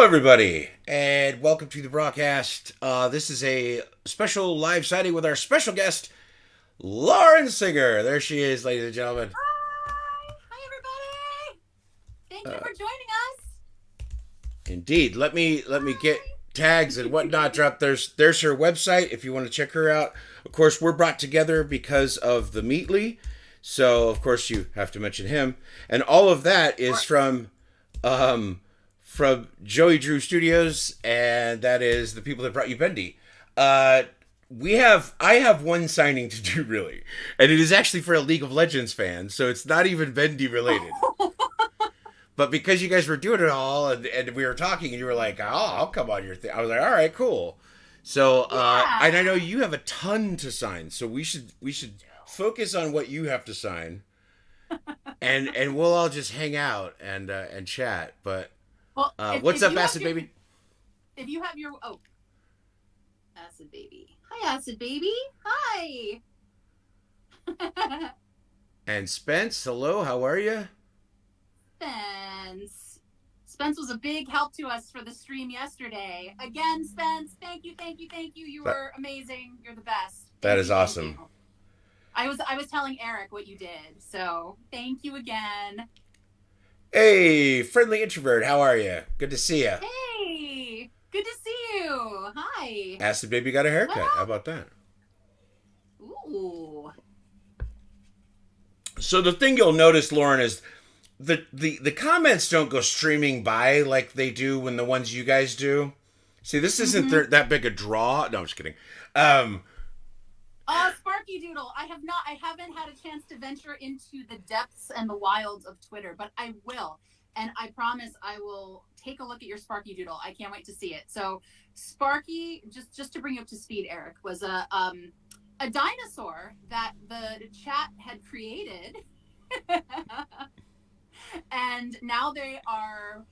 everybody, and welcome to the broadcast. This is a special live sighting with our special guest, Lauren Synger. There she is, ladies and gentlemen. Hi, everybody. Thank you for joining us. Indeed. Let me get tags and whatnot dropped. There's her website if you want to check her out. Of course, we're brought together because of the Meatly, so of course you have to mention him, and all of that is from Joey Drew Studios, and that is the people that brought you Bendy. I have one signing to do, really, and it is actually for a League of Legends fan, so it's not even Bendy related. But because you guys were doing it all, and we were talking, and you were like, "Oh, I'll come on your thing," I was like, "All right, cool." So, and I know you have a ton to sign, so we should focus on what you have to sign, and we'll all just hang out and chat. But what's up, Acid Baby? If you have your Acid Baby. Hi, Acid Baby. Hi. And Spence, hello. How are you? Spence was a big help to us for the stream yesterday. Again, Spence, thank you. You were amazing. You're the best. That is awesome. I was telling Erik what you did, so thank you again. Hey, friendly introvert, how are you? Good to see you. Hey, good to see you. Hi. Acid Baby got a haircut. How about that? Ooh. So the thing you'll notice, Lauren, is the comments don't go streaming by like they do when the ones you guys do. See, this isn't that big a draw. No, I'm just kidding. Sparky Doodle. I haven't had a chance to venture into the depths and the wilds of Twitter, but I will. And I promise I will take a look at your Sparky Doodle. I can't wait to see it. So Sparky, just to bring you up to speed, Erik, was a dinosaur that the chat had created. And now they are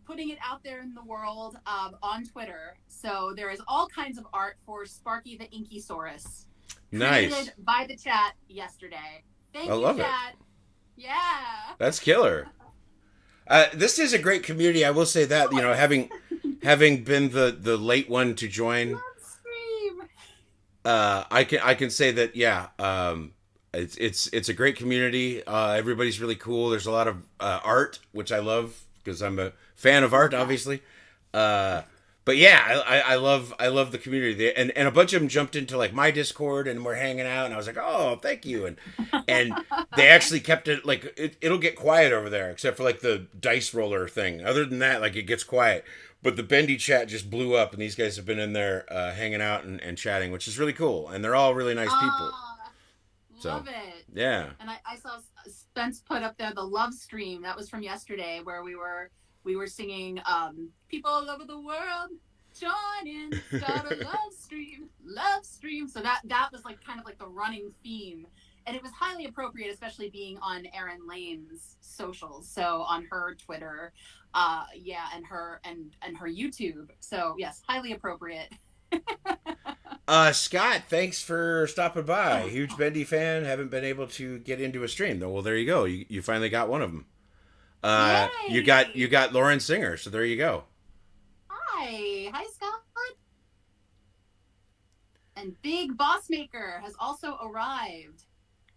putting it out there in the world on Twitter. So there is all kinds of art for Sparky the Inkysaurus. Nice. Created by the chat yesterday. Thank you, love chat. Yeah. That's killer. This is a great community. I will say that, you know, having been the late one to join, I can say that, yeah. It's a great community. Everybody's really cool. There's a lot of art, which I love because I'm a fan of art, obviously. But yeah, I love the community, and a bunch of them jumped into like my Discord and we're hanging out, and I was like, oh, thank you, and they actually kept it like it'll get quiet over there except for like the dice roller thing. Other than that, like it gets quiet. But the Bendy chat just blew up, and these guys have been in there hanging out and chatting, which is really cool, and they're all really nice people. Love it. Yeah. And I saw Spence put up there the love stream. That was from yesterday where we were singing people all over the world join in, start a love stream. So that was like kind of like the running theme. And it was highly appropriate, especially being on Erin Lane's socials. So on her Twitter, and her YouTube. So yes, highly appropriate. Scott, thanks for stopping by. Huge Bendy fan. Haven't been able to get into a stream though. Well, there you go. You finally got one of them. You got Lauren Synger. So there you go. Hi, Scott. And Big Boss Maker has also arrived.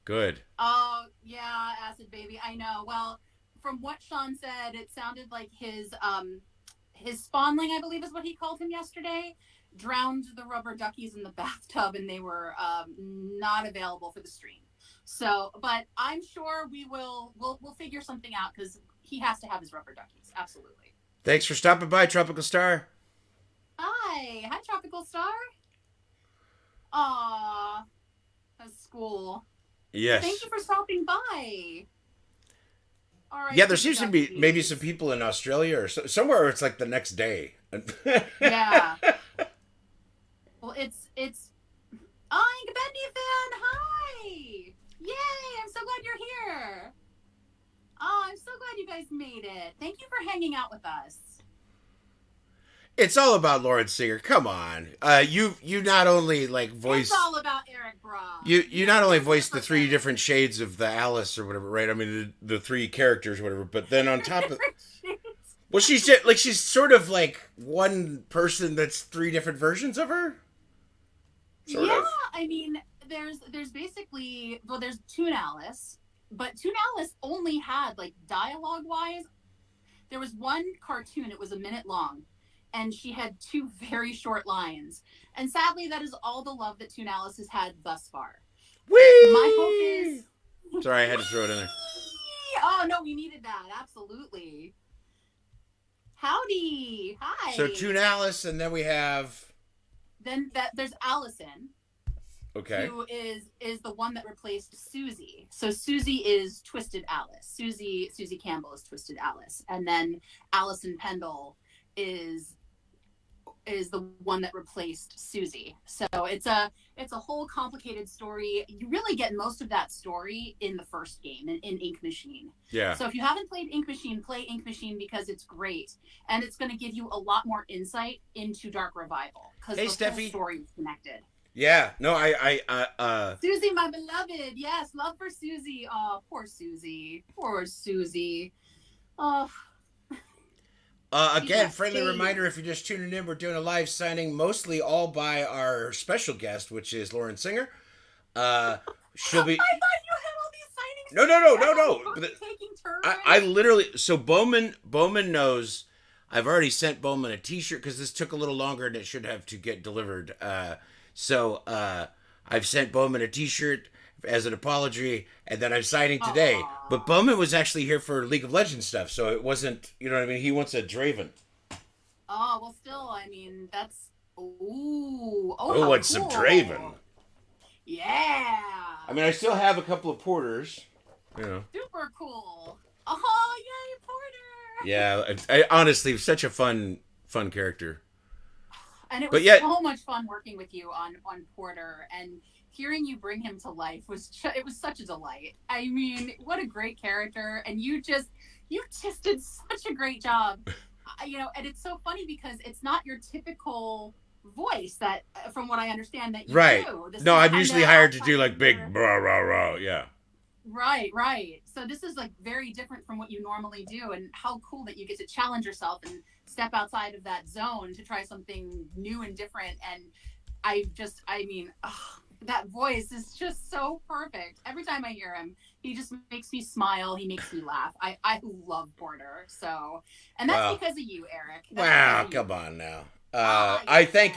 Good. Oh yeah, Acid Baby. I know. Well, from what Sean said, it sounded like his spawnling, I believe is what he called him yesterday, drowned the rubber duckies in the bathtub, and they were not available for the stream. So, but I'm sure we'll figure something out because he has to have his rubber duckies. Absolutely. Thanks for stopping by, Tropical Star. Hi, Tropical Star. Aw, that's school. Yes. Thank you for stopping by. All right. Yeah, there seems to be maybe some people in Australia or somewhere where it's like the next day. Yeah. Well, it's I'm a Bendy fan. Hi. Yay! I'm so glad you're here. Oh, I'm so glad you guys made it. Thank you for hanging out with us. It's all about Lauren Synger. Come on, you not only like voice. It's all about Erik Braa. You not only voiced the 3 different shades of the Alice or whatever, right? I mean the 3 characters or whatever, but then on top of Well, she's just, like she's sort of like one person that's three different versions of her. Sort Yeah, of. I mean, there's basically, well, there's Toon Alice, but Toon Alice only had like dialogue wise, there was one cartoon, it was a minute long, and she had two very short lines. And sadly, that is all the love that Toon Alice has had thus far. My hope Whee! is. Sorry, I had to throw it in there. Oh no, we needed that absolutely. Howdy, So hi. Toon Alice, and then we have. Then there's Allison, Okay. who is the one that replaced Susie. So Susie is Twisted Alice. Susie Campbell is Twisted Alice, and then Allison Pendle is the one that replaced Susie. So it's a whole complicated story. You really get most of that story in the first game in Ink Machine. Yeah. So if you haven't played Ink Machine, play Ink Machine because it's great and it's going to give you a lot more insight into Dark Revival because the whole story is connected. Yeah, no, Susie, my beloved. Yes, love for Susie. Oh, poor Susie. Poor Susie. Oh. Again, friendly reminder, if you're just tuning in, we're doing a live signing, mostly all by our special guest, which is Lauren Synger. She'll be... I thought you had all these signings. No. Taking turns. I literally... So Bowman knows... I've already sent Bowman a t-shirt, because this took a little longer than it should have to get delivered. So I've sent Bowman a t-shirt as an apology, and then I'm signing today. Aww. But Bowman was actually here for League of Legends stuff, so it wasn't, you know what I mean? He wants a Draven. Oh, well, still, I mean, that's... Ooh. Oh, wants cool. Some Draven. Yeah. I mean, I still have a couple of porters, you know. Super cool. Oh, yay, Porter. Yeah, I honestly, such a fun character. And it was so much fun working with you on Porter, and hearing you bring him to life it was such a delight. I mean, what a great character, and you just did such a great job. You know, and it's so funny because it's not your typical voice that, from what I understand, that you do. No, I'm usually hired to do like big rah rah rah, yeah. Right. So this is like very different from what you normally do, and how cool that you get to challenge yourself and step outside of that zone to try something new and different. And that voice is just so perfect. Every time I hear him, he just makes me smile. He makes me laugh. I love Porter. So, and that's because of you, Erik. Wow, come on now. I thank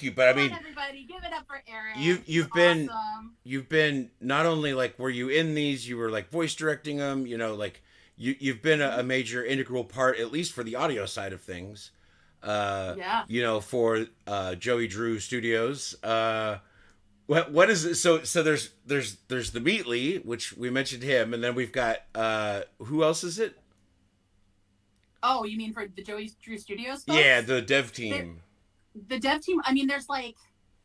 you, but I mean, everybody, give it up for Erik. You've been not only like, were you in these, you were like voice directing them, you know, like you've been a major integral part, at least for the audio side of things. You know, for Joey Drew Studios. What is it? So there's the Meatly, which we mentioned him, and then we've got who else is it? Oh, you mean for the Joey Drew Studios folks? Yeah, the dev team. The dev team, I mean, there's like,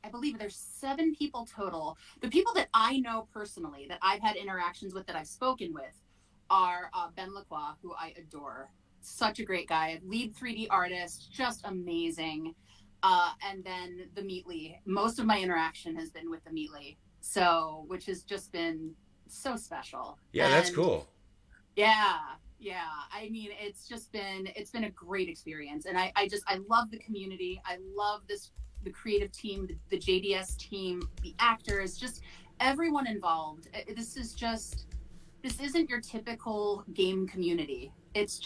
I believe there's 7 people total. The people that I know personally, that I've had interactions with, that I've spoken with, are Ben Lacroix, who I adore. Such a great guy. Lead 3D artist, just amazing. And then the Meatly. Most of my interaction has been with the Meatly. So, which has just been so special. Yeah, that's cool. Yeah. I mean, it's been a great experience. And I love the community. I love the creative team, the JDS team, the actors, just everyone involved. This isn't your typical game community. It's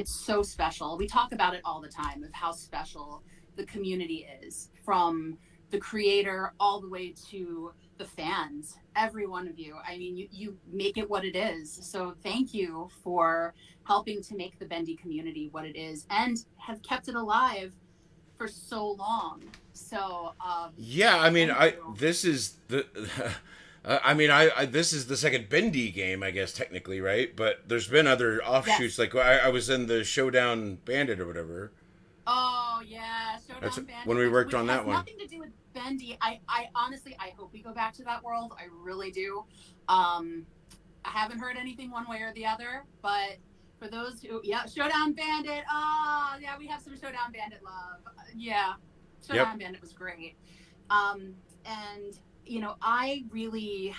so special. We talk about it all the time of how special the community is, from the creator all the way to the fans, every one of you. I mean, you make it what it is. So thank you for helping to make the Bendy community what it is and have kept it alive for so long. So yeah, I mean, this is the this is the second Bendy game, I guess, technically, right? But there's been other offshoots. Yes. Like I was in the Showdown Bandit or whatever. Oh yeah, Showdown Bandit. When we worked on that one. Nothing to do with Bendy. I honestly, I hope we go back to that world. I really do. I haven't heard anything one way or the other, but for those who, Showdown Bandit. Oh yeah, we have some Showdown Bandit love. Yeah, Showdown Bandit was great. And you know, I really,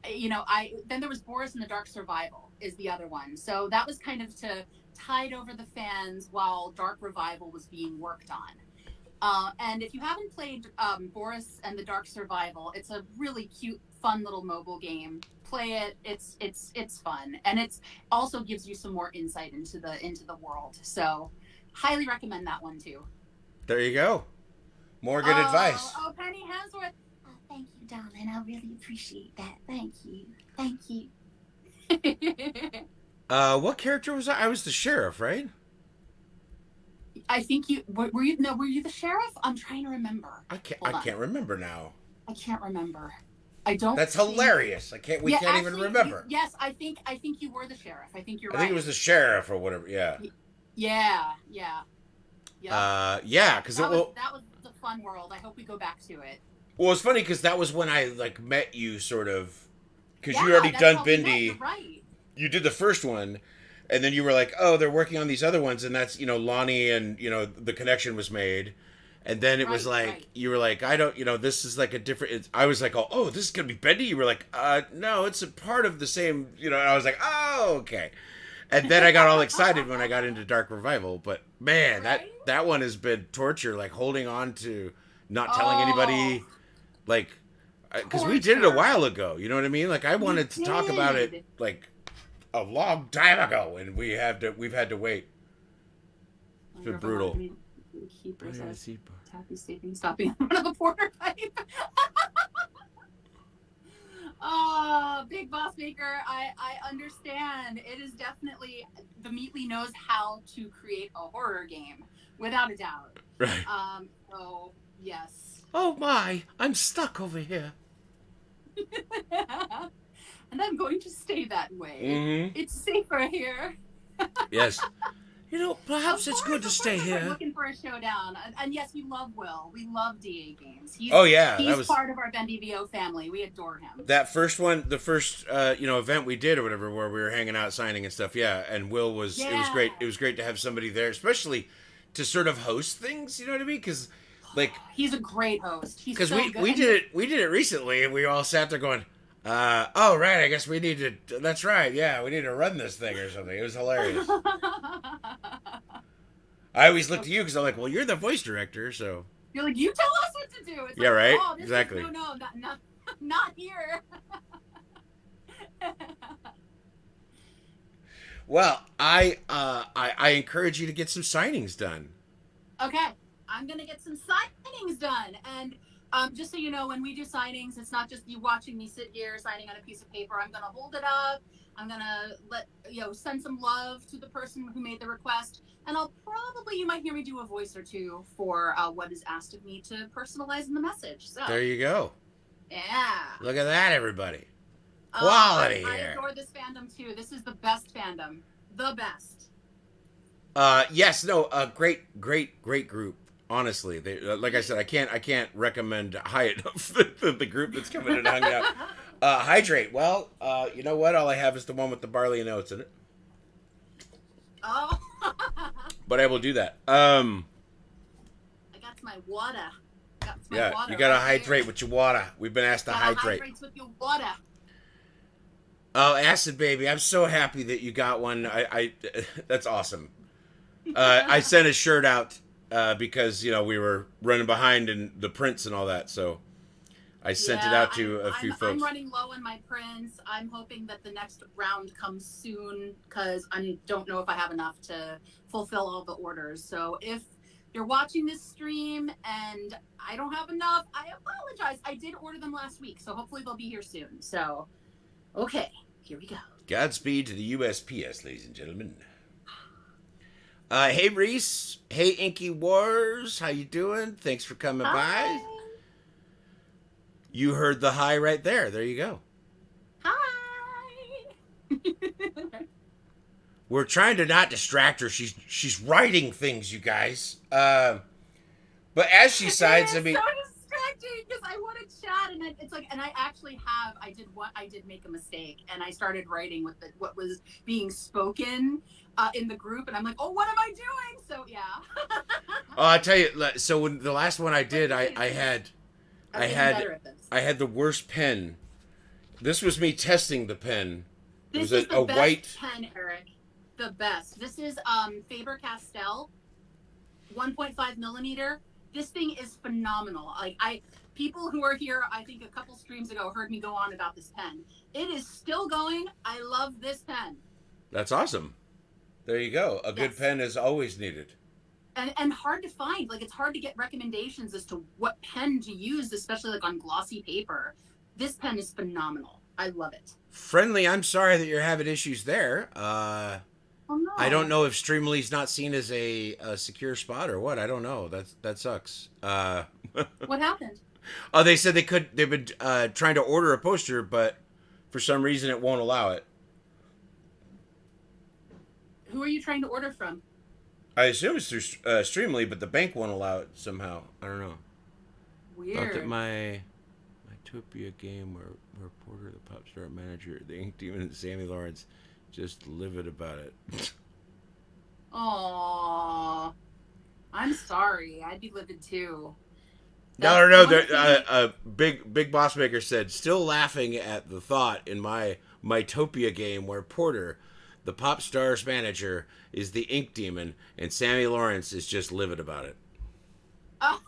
you know, then there was Boris and the Dark Survival is the other one. So that was kind of to tied over the fans while Dark Revival was being worked on. And if you haven't played Boris and the Dark Survival, it's a really cute, fun little mobile game. Play it. It's fun, and it's also gives you some more insight into the world. So, highly recommend that one too. There you go. More good advice. Oh, Penny Hansworth. Oh, thank you, darling. I really appreciate that. Thank you. Thank you. What character was I? I was the sheriff, right? I think you were you. No, were you the sheriff? I'm trying to remember. I can't remember now. I can't remember. I don't. That's hilarious. We can't even remember. Yes, I think you were the sheriff. I think you're right. I think it was the sheriff or whatever. Yeah. Yeah. Yeah, because that was a fun world. I hope we go back to it. Well, it's funny because that was when I met you, sort of, because you already done Bendy. Right. You did the first one, and then you were like, "Oh, they're working on these other ones," and that's Lonnie, and the connection was made, and then it was like you were like, "I don't, this is like a different." I was like, "Oh, this is gonna be Bendy." You were like, "No, it's a part of the same," And I was like, "Oh, okay." And then I got all excited when I got into Dark Revival, but man, that one has been torture, like holding on to not telling anybody, like, because we did it a while ago. You know what I mean? Like I wanted to talk about it like a long time ago, and we've had to wait. It's been brutal. Happy sleeping, stopping in front of the porter pipe. Oh, Big Boss Maker, I understand. It is definitely, the Meatly knows how to create a horror game, without a doubt. Right. So, yes. Oh my, I'm stuck over here. And I'm going to stay that way. Mm-hmm. It's safer here. Yes. Perhaps it's good to stay here. We're looking for a showdown. And yes, we love Will. We love DA games. He's part of our Bendy VO family. We adore him. That first one, the first event we did or whatever, where we were hanging out signing and stuff, and Will was, it was great. It was great to have somebody there, especially to sort of host things, you know what I mean? Because, he's a great host. He's so good. we did it recently, and we all sat there going, oh, right, I guess we need to, that's right, yeah, we need to run this thing or something. It was hilarious. I always look to you because I'm like, well, you're the voice director, so. You're like, you tell us what to do. It's right? Oh, exactly. Not here. Well, I encourage you to get some signings done. Okay, I'm going to get some signings done. And just so you know, when we do signings, it's not just you watching me sit here signing on a piece of paper. I'm going to hold it up. I'm going to send some love to the person who made the request. And you might hear me do a voice or two for what is asked of me to personalize in the message. So there you go. Yeah. Look at that, everybody. Quality I here. I adore this fandom too. This is the best fandom. The best. Yes, no, great group. Honestly, like I said, I can't recommend high enough the group that's coming and hanging out. Hydrate. Well, you know what? All I have is the one with the barley and oats in it. Oh. But I will do that. I got my water. You gotta hydrate with your water. We've been asked to hydrate. Hydrate with your water. Oh, Acid Baby! I'm so happy that you got one. I that's awesome. I sent a shirt out because we were running behind in the prints and all that, so I sent it out to a few folks. I'm running low on my prints. I'm hoping that the next round comes soon because I don't know if I have enough to fulfill all the orders. So if you're watching this stream and I don't have enough, I apologize. I did order them last week, so hopefully they'll be here soon. So, okay, here we go. Godspeed to the USPS, ladies and gentlemen. Hey Reese, hey Inky Wars, how you doing? Thanks for coming by. You heard the hi right there. There you go. Hi. We're trying to not distract her. She's writing things, you guys. But as she signs, so distracting because I want to chat and it's like, and I actually I did make a mistake and I started writing with what was being spoken in the group and I'm like, oh, what am I doing? So yeah. Oh, I tell you. So when the last one I did, I had the worst pen. This was me testing the pen. This is the best white pen, Eric. the best. This is Faber-Castell 1.5 millimeter. This thing is phenomenal. People who are here, I think a couple streams ago, heard me go on about this pen. It is still going. I love this pen. That's awesome. There you go. A good pen is always needed. And hard to find. Like, it's hard to get recommendations as to what pen to use, especially like on glossy paper. This pen is phenomenal. I love it. Friendly, I'm sorry that you're having issues there. Oh, no. I don't know if Streamily's not seen as a secure spot or what. I don't know. That sucks. What happened? Oh, they said they've been trying to order a poster, but for some reason it won't allow it. Who are you trying to order from? I assume it's through Streamily, but the bank won't allow it somehow. I don't know. Weird. Thought that my Topia game where Porter, the pop star manager, the Ink Demon, and Sammy Lawrence just livid about it. Aww. I'm sorry. I'd be livid too. No. Big Boss Maker said, still laughing at the thought in my Topia game where Porter, the pop star's manager, is the Ink Demon, and Sammy Lawrence is just livid about it. Oh.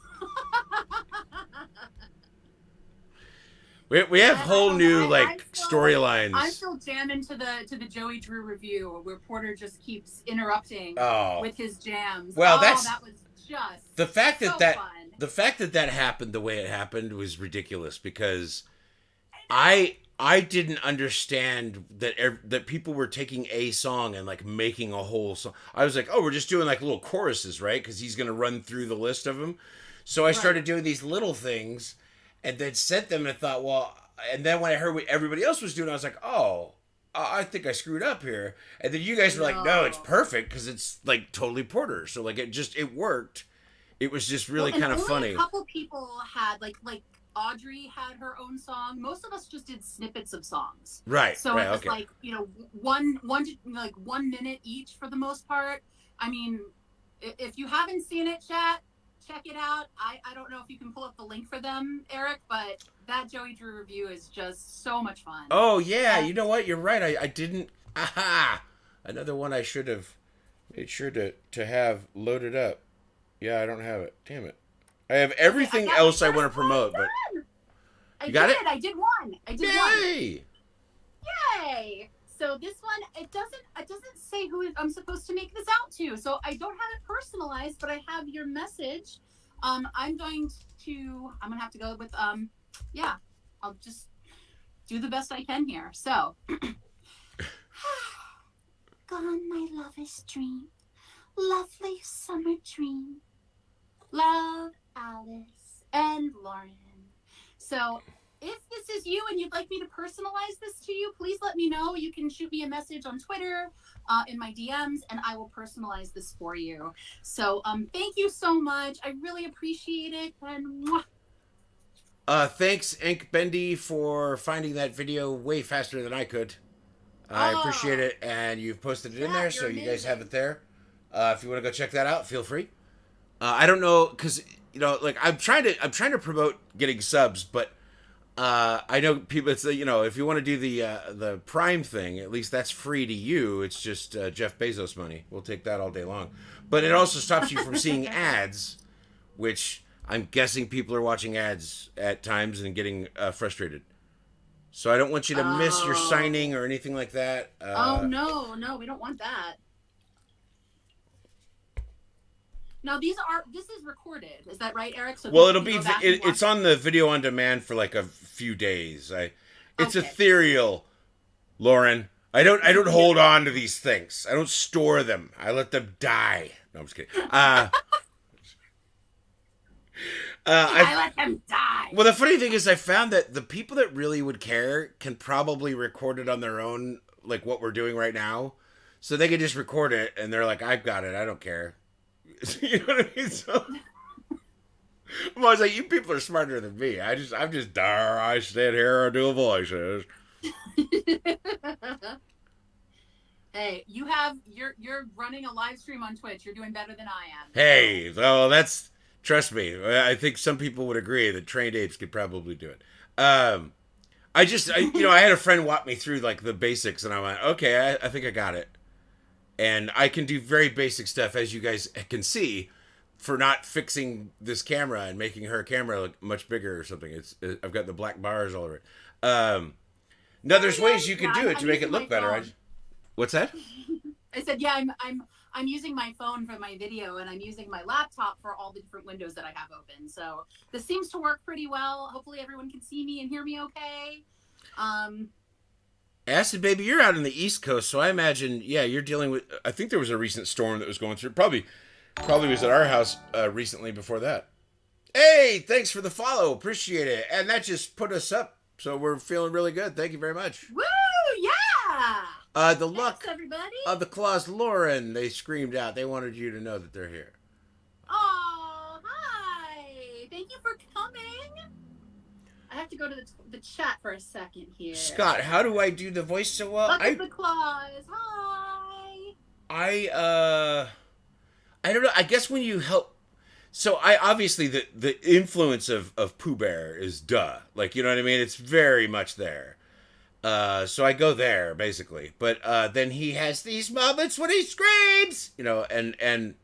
We have whole new storylines. I'm still jamming to the Joey Drew review where Porter just keeps interrupting with his jams. Well, that was just the fact so that fun. The fact that happened the way it happened was ridiculous because I didn't understand that people were taking a song and like making a whole song. I was like, oh, we're just doing like little choruses, right? Because he's gonna run through the list of them. So I started doing these little things, and then sent them and thought, well, and then when I heard what everybody else was doing, I was like, oh, I think I screwed up here. And then you guys were like, no, it's perfect because it's like totally Porter. So like it worked. It was just really kind of funny. A couple people had like Audrey had her own song. Most of us just did snippets of songs. Right. So it was like, one minute each for the most part. I mean, if you haven't seen it, chat, check it out. I don't know if you can pull up the link for them, Eric, but that Joey Drew review is just so much fun. Oh, yeah. You know what? You're right. I didn't. Aha! Another one I should have made sure to have loaded up. Yeah, I don't have it. Damn it. I have everything else I want to promote, but... You got it? I did one. Yay! Yay! So this one, it doesn't say who I'm supposed to make this out to. So I don't have it personalized, but I have your message. I'm gonna have to go with I'll just do the best I can here. So gone my lover's dream, lovely summer dream. Love, Alice and Lauren. So if this is you and you'd like me to personalize this to you, please let me know. You can shoot me a message on Twitter, in my DMs, and I will personalize this for you. So thank you so much. I really appreciate it. And thanks, Bendy, for finding that video way faster than I could. I appreciate it, and you've posted it in there, so you guys have it there. If you want to go check that out, feel free. I don't know, because I'm trying to promote getting subs, but I know people. It's if you want to do the Prime thing, at least that's free to you. It's just Jeff Bezos money. We'll take that all day long. But it also stops you from seeing ads, which I'm guessing people are watching ads at times and getting frustrated. So I don't want you to miss your signing or anything like that. No, we don't want that. Now this is recorded. Is that right, Eric? So well, it'll be it's on the video on demand for like a few days. It's ethereal, Lauren. I don't hold on to these things. I don't store them. I let them die. No, I'm just kidding. I let them die. Well, the funny thing is, I found that the people that really would care can probably record it on their own, like what we're doing right now. So they can just record it, and they're like, "I've got it. I don't care." You know what I mean? So I'm always like, you people are smarter than me. I'm just I stand here and do voices. Hey, you're running a live stream on Twitch. You're doing better than I am. Hey, well, trust me. I think some people would agree that trained apes could probably do it. I had a friend walk me through like the basics, and I went, okay, I think I got it. And I can do very basic stuff, as you guys can see, for not fixing this camera and making her camera look much bigger or something. I've got the black bars all over it. No, there's ways you can do it to make it look better. What's that? I said, yeah, I'm using my phone for my video, and I'm using my laptop for all the different windows that I have open. So this seems to work pretty well. Hopefully everyone can see me and hear me okay. Acid Baby, you're out on the East Coast, so I imagine, yeah, you're dealing with. I think there was a recent storm that was going through. Probably was at our house recently before that. Hey, thanks for the follow. Appreciate it. And that just put us up. So we're feeling really good. Thank you very much. Woo! Yeah! The luck everybody. of the claws, Lauren, they screamed out. They wanted you to know that they're here. Oh, hi. Thank you for coming. I have to go to the chat for a second here. Scott, how do I do the voice so well? Luck of the claws. Hi. I don't know. I guess when you help. So I obviously the influence of Pooh Bear is duh. Like, you know what I mean? It's very much there. So I go there basically, but then he has these moments when he screams, you know, and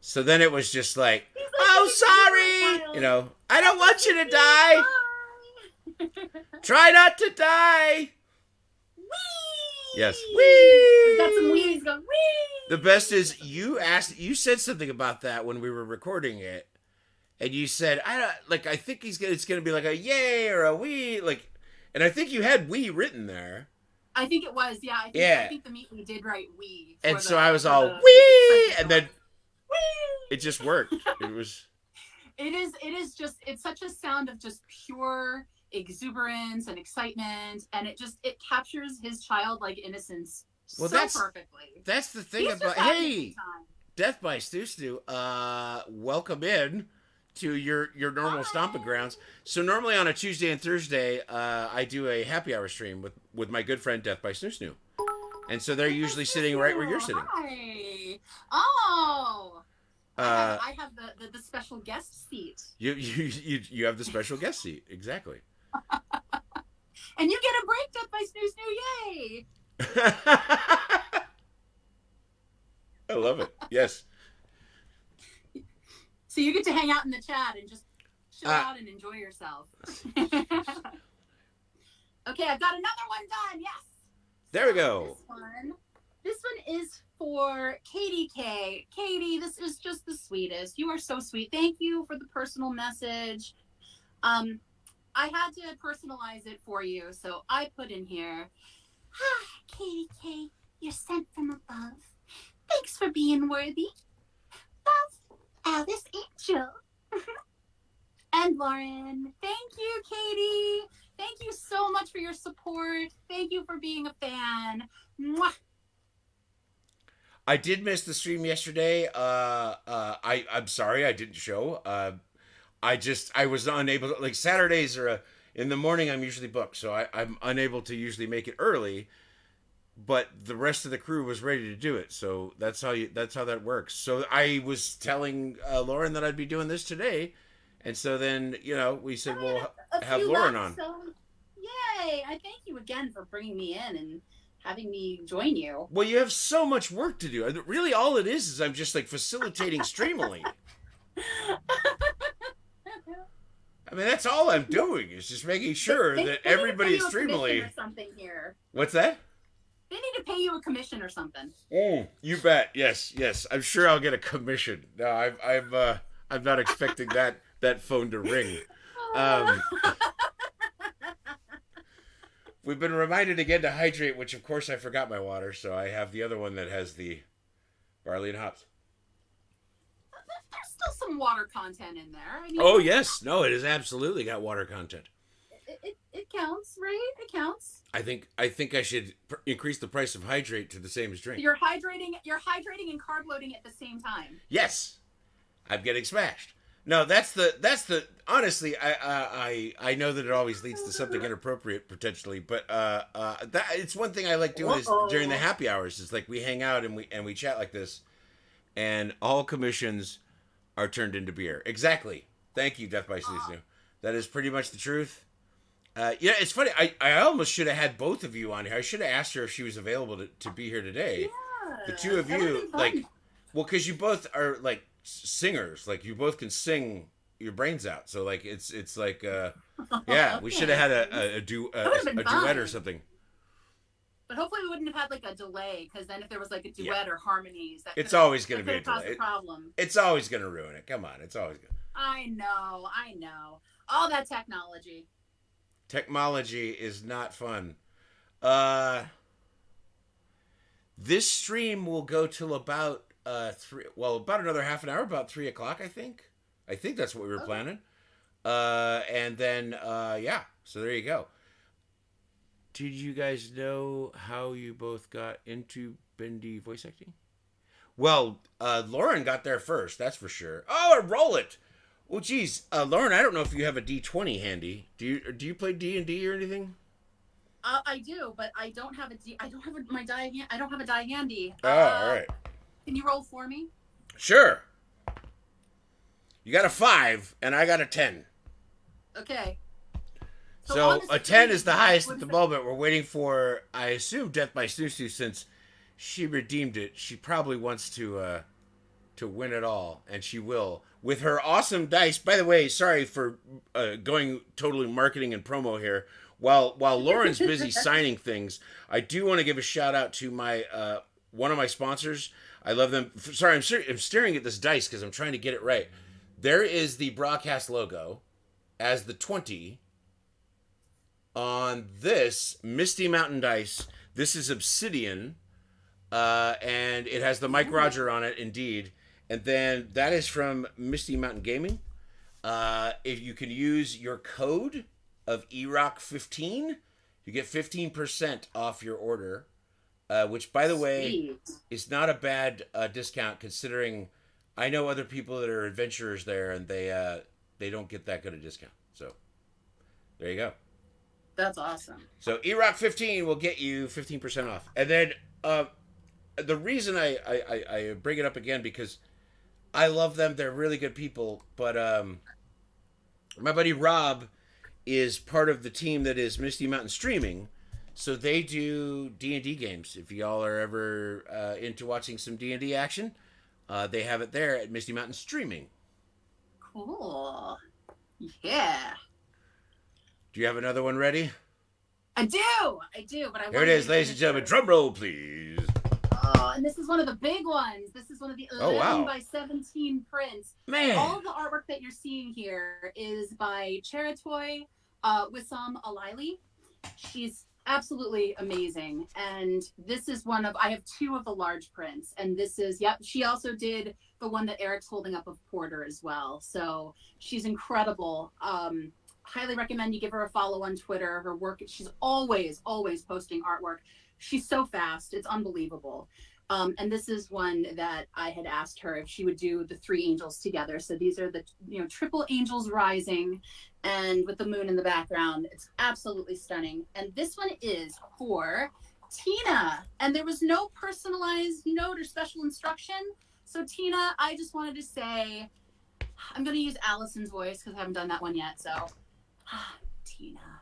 so then it was just like, oh, sorry, you know, I don't want you to die. Try not to die. Whee! Yes. Whee! We've got some wheeze going. Whee! The best is you said something about that when we were recording it, and you said I think it's gonna be like a yay or a wee, like, and I think you had wee written there. I think it was, yeah. I think the meeting did write wee. And so I was all wee, and then wee! It just worked. It was. It is just, it's such a sound of just pure exuberance and excitement, and it captures his childlike innocence perfectly. That's the thing about, hey, Death by Stu. Welcome in to your normal stomping grounds. So normally on a Tuesday and Thursday, I do a happy hour stream with my good friend Death by Snoo. And so they're usually sitting right where you're sitting. Hi. Oh. I have the special guest seat. You have the special guest seat, exactly. And you get a break, Death by Snoo, yay! I love it. Yes. So you get to hang out in the chat and just chill out and enjoy yourself. Okay, I've got another one done. Yes. There we go. This one is for Katie K. Katie, this is just the sweetest. You are so sweet. Thank you for the personal message. I had to personalize it for you, so I put in here, "Hi, Katie K. You're sent from above. Thanks for being worthy. Love, Alice Angel." And Lauren, thank you, Katie. Thank you so much for your support. Thank you for being a fan. Mwah. I did miss the stream yesterday. I'm sorry I didn't show. I was unable to, like, Saturdays are in the morning. I'm usually booked, so I'm unable to usually make it early. But the rest of the crew was ready to do it, so that's how that works. So I was telling Lauren that I'd be doing this today, and so then we said we'll have Lauren on. So, yay! I thank you again for bringing me in and having me join you. Well, you have so much work to do. Really, all it is I'm just like facilitating Streamily. I mean, that's all I'm doing is just making sure that everybody at Streamily. Or something here. What's that? They need to pay you a commission or something. You bet. Yes. I'm sure I'll get a commission. No, I'm not expecting that phone to ring. We've been reminded again to hydrate, which of course I forgot my water, so I have the other one that has the barley and hops. There's still some water content in there. I mean, oh yes, no, it has absolutely got water content. It counts, right? It counts. I think I should increase the price of hydrate to the same as drink. You're hydrating and carb loading at the same time. Yes, I'm getting smashed. No, that's the honestly, I know that it always leads to something inappropriate potentially, but it's one thing I like doing is during the happy hours is like we hang out and we chat like this, and all commissions are turned into beer. Exactly. Thank you, Death by Snoo. That is pretty much the truth. It's funny. I almost should have had both of you on here. I should have asked her if she was available to be here today. Yeah. the two of That would have you, been fun. like, well, because you both are like singers, like you both can sing your brains out. So like it's like yeah, we should have had a That would have been duet or fun. something. But hopefully we wouldn't have had like a delay, because then if there was like a duet Yeah. or harmonies, It's always going that to could be a have caused delay. a problem. It's always going to ruin it. Come on, it's always going. I know. All that technology. Technology is not fun. Uh, this stream will go till about three. Well, about another half an hour, about 3 o'clock, I think. I think that's what we were planning. And then yeah. So there you go. Did you guys know how you both got into Bendy voice acting? Well, Lauren got there first, that's for sure. Oh, roll it. Well, geez, Lauren, I don't know if you have a D20 handy. Do you play D&D or anything? I do, but I don't have I don't have my die. I don't have a die handy. Oh, all right. Can you roll for me? Sure. You got a 5, and I got a 10. Okay. So a 10 is the highest at the moment. We're waiting for, I assume, Death by Snoo, since she redeemed it. She probably wants to win it all, and she will with her awesome dice. By the way, sorry for going totally marketing and promo here. While Lauren's busy signing things, I do want to give a shout out to my one of my sponsors. I love them. Sorry, I'm staring at this dice because I'm trying to get it right. There is the broadcast logo as the 20 on this Misty Mountain dice. This is Obsidian, and it has the Mike Roger on it, indeed. And then that is from Misty Mountain Gaming. If you can use your code of EROC15, you get 15% off your order, which, by the way, is not a bad discount, considering I know other people that are adventurers there, and they don't get that good a discount. So there you go. That's awesome. So EROC15 will get you 15% off. And then the reason I bring it up again, because I love them. They're really good people. But my buddy Rob is part of the team that is Misty Mountain Streaming. So they do D&D games. If y'all are ever into watching some D&D action, they have it there at Misty Mountain Streaming. Cool. Yeah. Do you have another one ready? I do. But Here it is, ladies and gentlemen. Drum roll, please. Oh, and this is one of the big ones. This is one of the 11 by 17 prints. Man. All of the artwork that you're seeing here is by Cheratoy Wissam Alili. She's absolutely amazing. And this is I have 2 of the large prints. And this is, she also did the one that Eric's holding up of Porter as well. So she's incredible. Highly recommend you give her a follow on Twitter. Her work, she's always posting artwork. She's so fast. It's unbelievable. And this is one that I had asked her if she would do the 3 angels together. So these are the triple angels rising, and with the moon in the background. It's absolutely stunning. And this one is for Tina. And there was no personalized note or special instruction. So Tina, I just wanted to say, I'm going to use Allison's voice because I haven't done that one yet. So Tina,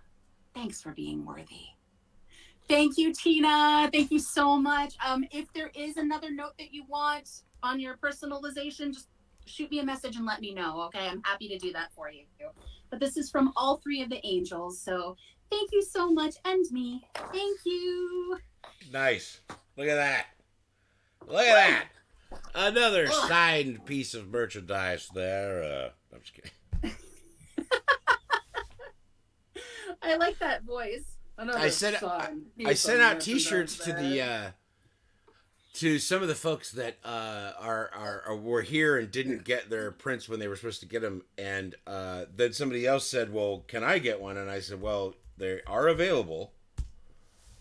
thanks for being worthy. Thank you, Tina. Thank you so much. If there is another note that you want on your personalization, just shoot me a message and let me know, okay? I'm happy to do that for you. But this is from all 3 of the angels, so thank you so much, and me. Thank you. Nice. Look at that. Look at that. Another signed piece of merchandise there. I'm just kidding. I like that voice. I sent out T-shirts to to some of the folks that were here and didn't get their prints when they were supposed to get them, and then somebody else said, "Well, can I get one?" And I said, "Well, they are available,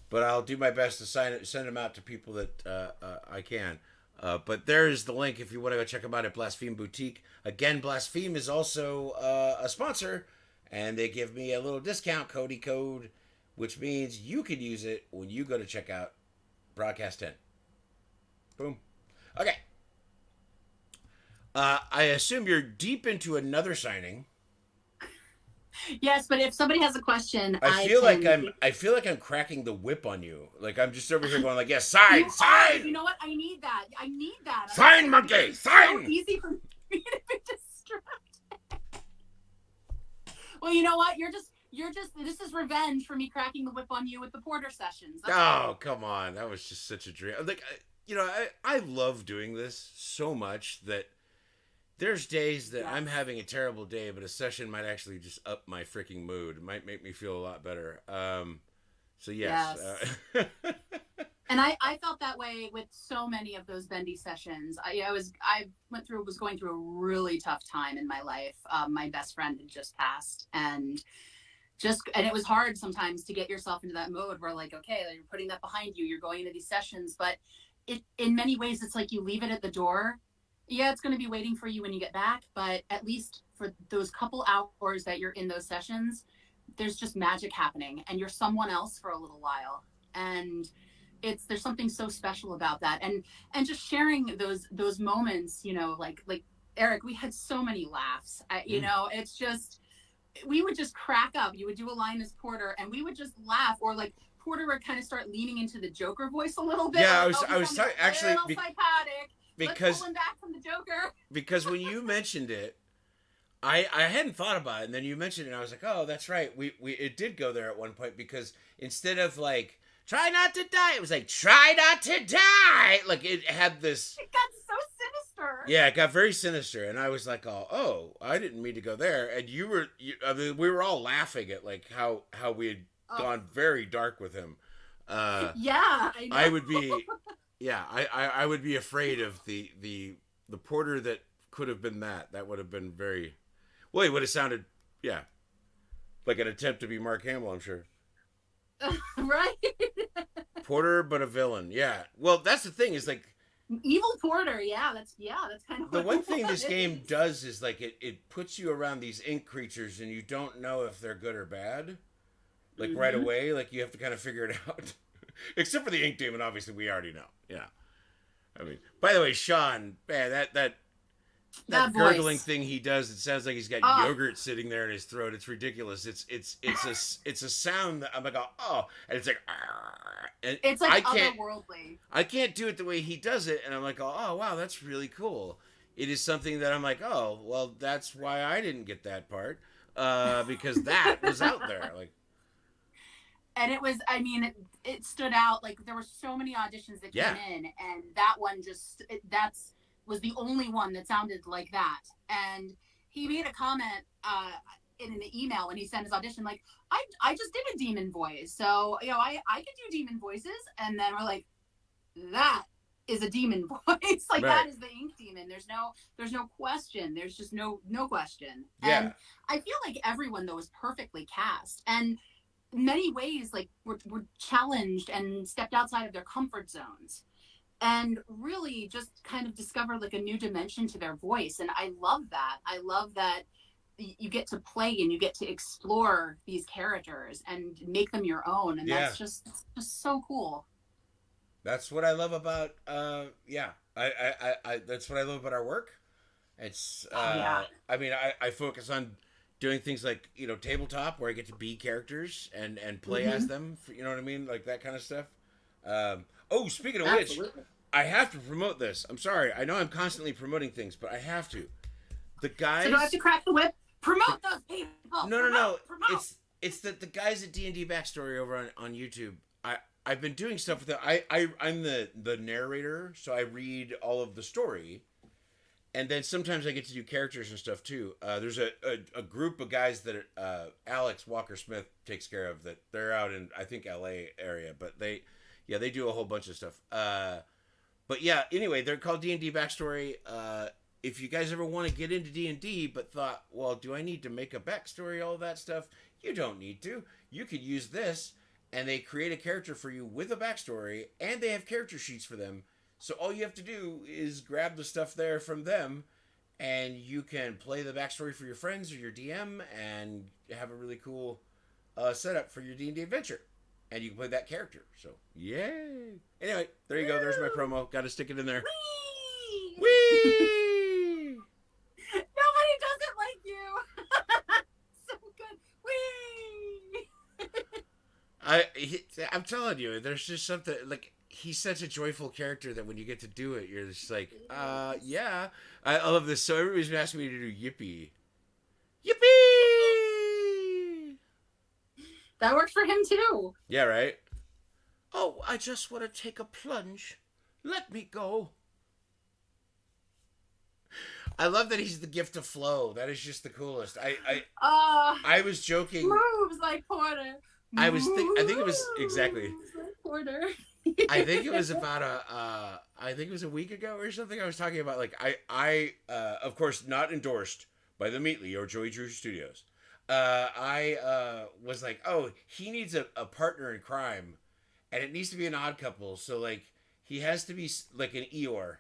but I'll do my best to send them out to people that I can." But there's the link if you want to go check them out at Blaspheme Boutique. Again, Blaspheme is also a sponsor, and they give me a little discount, Cody code, which means you can use it when you go to check out Broadcast 10. Boom. Okay. I assume you're deep into another signing. Yes, but if somebody has a question, I I feel like can. I'm cracking the whip on you. Like I'm just over here going like, yes, You sign, are. You sign, know what? I need that. I need that. I'm sign, sorry because monkey, it's so sign. easy for me to be distracted. Well, you know what? You're just. This is revenge for me cracking the whip on you with the Porter sessions. That's all. Oh, come on. That was just such a dream. Like, I love doing this so much that there's days that I'm Yes. having a terrible day, but a session might actually just up my freaking mood. It might make me feel a lot better. So yes. Yes. And I felt that way with so many of those Bendy sessions. I was going through a really tough time in my life. My best friend had just passed, and it was hard sometimes to get yourself into that mode where like, okay, you're putting that behind you, you're going into these sessions, but in many ways it's like you leave it at the door. Yeah, it's going to be waiting for you when you get back, but at least for those couple hours that you're in those sessions, there's just magic happening and you're someone else for a little while. And there's something so special about that. And just sharing those moments, like Erik, we had so many laughs. It's just, we would just crack up. You would do a line as Porter and we would just laugh, or like Porter would kind of start leaning into the Joker voice a little bit. Yeah, like, I was actually psychotic. because Let's pull him back from the Joker. because when you mentioned it, I hadn't thought about it, and then you mentioned it, and I was like, oh, that's right. We it did go there at one point, because instead of like try not to die, it was like try not to die. Like it had this. It got so sinister. Yeah, it got very sinister, and I was like, oh, I didn't mean to go there. And I mean, we were all laughing at like how we had gone very dark with him. Yeah, I know. I would be, yeah, I would be afraid of the Porter that could have been that. That would have been very. Well, he would have sounded, yeah, like an attempt to be Mark Hamill, I'm sure. Right? Porter, but a villain. Yeah. Well, that's the thing, is like evil Porter. Yeah, that's kind of the one thing this game does is like it puts you around these ink creatures and you don't know if they're good or bad. Like right away, like you have to kind of figure it out. Except for the ink demon, obviously we already know. Yeah. I mean, by the way, Sean, man, that gurgling thing he does, it sounds like he's got yogurt sitting there in his throat. It's ridiculous. It's a sound that I'm like, oh, and it's like, and it's like otherworldly. I can't do it the way he does it, and I'm like, oh wow, that's really cool. It is something that I'm like, oh well, that's why I didn't get that part, because that was out there, like. And it was, I mean, it stood out. Like there were so many auditions that came in, and that one was the only one that sounded like that. And he made a comment in an email when he sent his audition, like, I just did a demon voice, so I could do demon voices. And then we're like, that is a demon voice. Like that is the ink demon. There's no question. There's just no question. Yeah. And I feel like everyone though is perfectly cast, and in many ways, like were challenged and stepped outside of their comfort zones, and really just kind of discovered like a new dimension to their voice. And I love that. I love that you get to play and you get to explore these characters and make them your own. And that's just so cool. That's what I love about, I that's what I love about our work. It's, I mean, I focus on doing things like, tabletop, where I get to be characters and play as them, you know what I mean? Like that kind of stuff. Oh, speaking of which, I have to promote this. I'm sorry. I know I'm constantly promoting things, but I have to. The guys. So do I have to crack the whip? Promote those people. No. It's the guys at D&D Backstory over on YouTube. I've been doing stuff with them. I'm the narrator, so I read all of the story, and then sometimes I get to do characters and stuff too. There's a group of guys that Alex Walker Smith takes care of. That they're out in, I think, LA area, but they do a whole bunch of stuff. But yeah, anyway, they're called D&D Backstory. If you guys ever want to get into D&D but thought, well, do I need to make a backstory, all that stuff? You don't need to. You could use this, and they create a character for you with a backstory, and they have character sheets for them. So all you have to do is grab the stuff there from them, and you can play the backstory for your friends or your DM, and have a really cool setup for your D&D adventure. And you can play that character. So, yay! Anyway, there you go. There's my promo. Got to stick it in there. Whee! Whee! Nobody does it like you. So good. I'm telling you, there's just something like he's such a joyful character that when you get to do it, you're just like, yeah. I love this. So everybody's been asking me to do Yippee. Yippee! That works for him too. Yeah, right? Oh, I just want to take a plunge. Let me go. I love that he's the gift of flow. That is just the coolest. I was joking. Moves like Porter. I think it was exactly. Like Porter. I think it was about I think it was a week ago or something. I was talking about like I of course not endorsed by the Meatly or Joey Drew Studios. I was like, oh, he needs a partner in crime, and it needs to be an odd couple. So like he has to be like an Eeyore.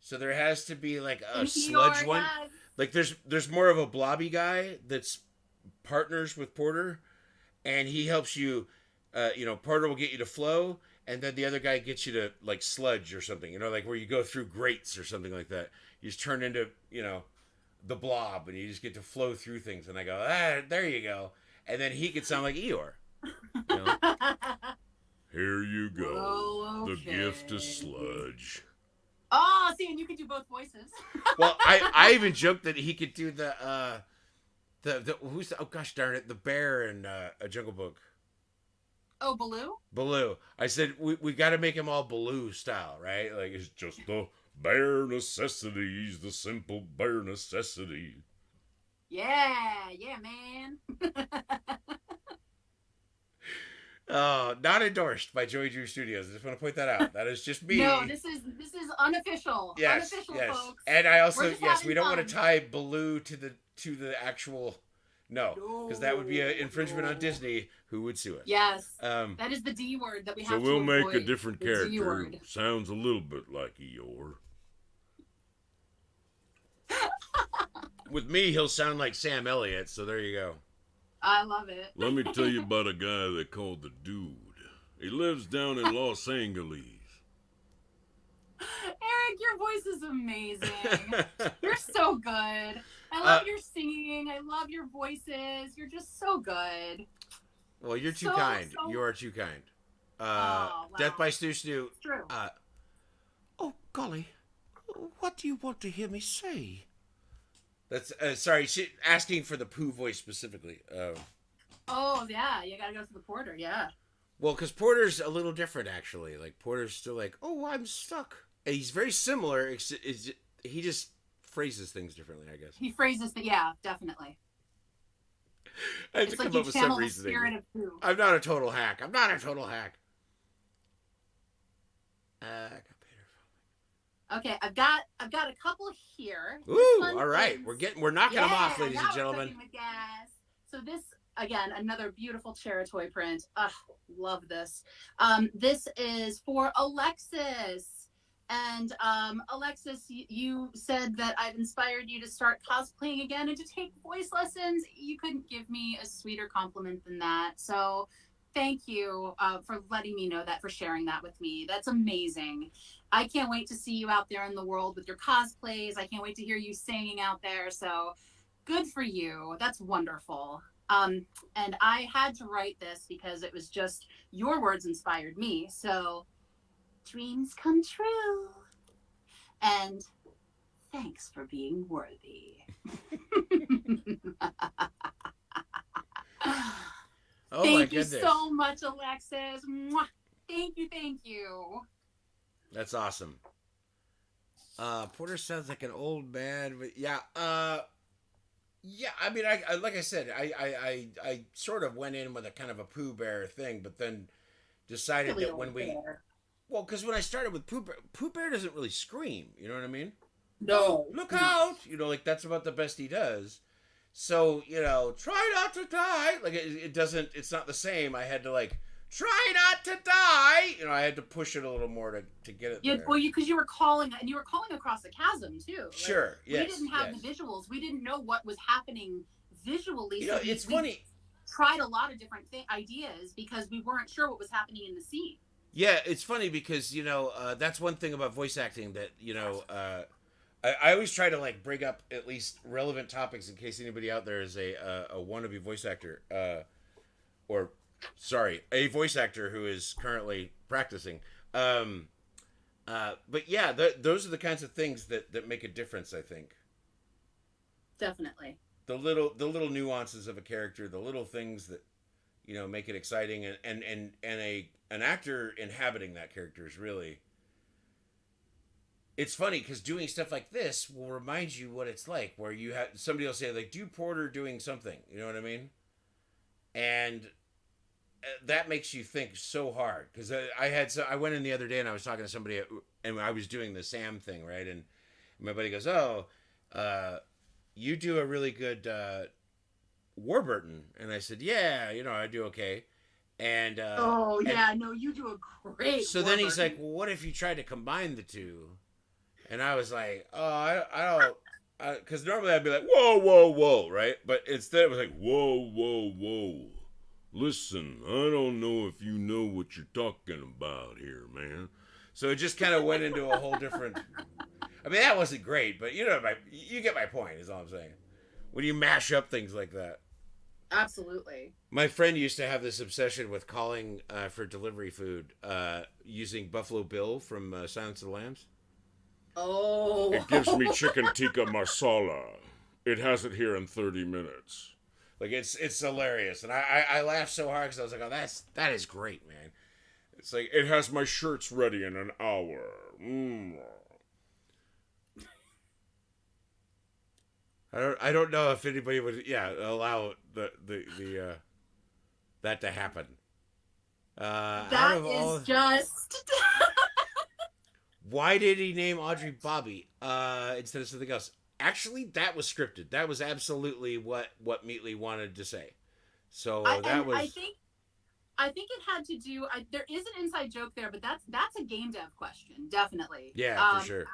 So there has to be like a sludge one. Yes. Like there's more of a blobby guy that's partners with Porter, and he helps you. Porter will get you to flow, and then the other guy gets you to like sludge or something. Like where you go through grates or something like that. You just turn into the blob, and you just get to flow through things. And I go, there you go. And then he could sound like Eeyore. Here you go, okay. The gift of sludge. Oh, see, and you could do both voices. Well, I even joked that he could do the who's the, oh gosh darn it, the bear in A Jungle Book. Oh, Baloo? Baloo. I said we got to make him all Baloo style, right? Like it's just the bare necessities, the simple bare necessity. Yeah, man. Oh, not endorsed by Joey Drew Studios. I just want to point that out. That is just me. No, this is unofficial. Yes, unofficial, yes. Folks. And I also we don't fun. want to tie Baloo to the actual. No, because that would be an infringement on Disney, who would sue us. Yes, that is the D word that we have to avoid. So we'll make a different character. Sounds a little bit like Eeyore. With me, he'll sound like Sam Elliott, so there you go. I love it. Let me tell you about a guy they call the Dude. He lives down in Los Angeles. Erik, your voice is amazing. You're so good. I love your singing. I love your voices. You're just so good. Well, you're too kind. You are too kind. Wow. Death by Stu Stu. It's true. Oh, golly. What do you want to hear me say? That's sorry. She asking for the Pooh voice specifically. Oh yeah, you gotta go to the Porter. Yeah. Well, because Porter's a little different actually. Like Porter's still like, oh, I'm stuck. And he's very similar. He just phrases things differently, I guess. He phrases yeah, definitely. I have to come up with some reasoning. I'm not a total hack. Okay, I've got a couple here. Ooh, all right. We're knocking them off, ladies and gentlemen. So this again, another beautiful Cheratoy print. Love this. This is for Alexis. And Alexis, you said that I've inspired you to start cosplaying again and to take voice lessons. You couldn't give me a sweeter compliment than that. So thank you for letting me know that, for sharing that with me. That's amazing. I can't wait to see you out there in the world with your cosplays. I can't wait to hear you singing out there. So good for you. That's wonderful. And I had to write this because it was just your words inspired me. So dreams come true. And thanks for being worthy. Oh, thank you so much, Alexis. Mwah. Thank you. That's awesome. Porter sounds like an old man, but yeah. Yeah, I mean, I like I said, I sort of went in with a kind of a Pooh Bear thing, but then decided that when well, because when I started with Pooh Bear doesn't really scream, you know what I mean? No. Look out! Like that's about the best he does. So, try not to die. Like it doesn't, it's not the same. I had to try not to die. I had to push it a little more to get it there. Well, because you were calling across a chasm too. Sure, yes. We didn't have the visuals. We didn't know what was happening visually. So it's funny. Tried a lot of different ideas because we weren't sure what was happening in the scene. Yeah, it's funny because, that's one thing about voice acting that, I always try to bring up at least relevant topics in case anybody out there is a wannabe voice actor, or sorry, a voice actor who is currently practicing. But yeah, those are the kinds of things that make a difference. I think Definitely. the little nuances of a character, the little things that make it exciting, and an actor inhabiting that character is really. It's funny because doing stuff like this will remind you what it's like, where you have somebody will say like, "Do Porter doing something?" You know what I mean? And that makes you think so hard because I went in the other day and I was talking to somebody and I was doing the Sam thing, right, and my buddy goes, "Oh, you do a really good Warburton," and I said, "Yeah, I do okay," and Oh yeah, no, you do a great. so then he's like, "Well, what if you tried to combine the two?" And I was like, "Oh, I don't," because normally I'd be like, "Whoa, whoa, whoa," right? But instead it was like, Whoa, whoa, whoa. Listen, I don't know if you know what you're talking about here, man. so it just kind of went into a whole different. I mean, that wasn't great, but you get my point. Is all I'm saying. When you mash up things like that. Absolutely. My friend used to have this obsession with calling for delivery food using Buffalo Bill from Silence of the Lambs. Oh. It gives me chicken tikka masala. It has it here in 30 minutes. Like it's hilarious, and I laughed so hard because I was like, "Oh, that is great, man." It's like It has my shirts ready in an hour. I don't know if anybody would allow the that to happen. That is just. Why did he name Audrey Bobby instead of something else? Actually, that was scripted. That was absolutely what Meatley wanted to say. So I think it had to do. There is an inside joke there, but that's a game dev question, definitely. Yeah, for sure.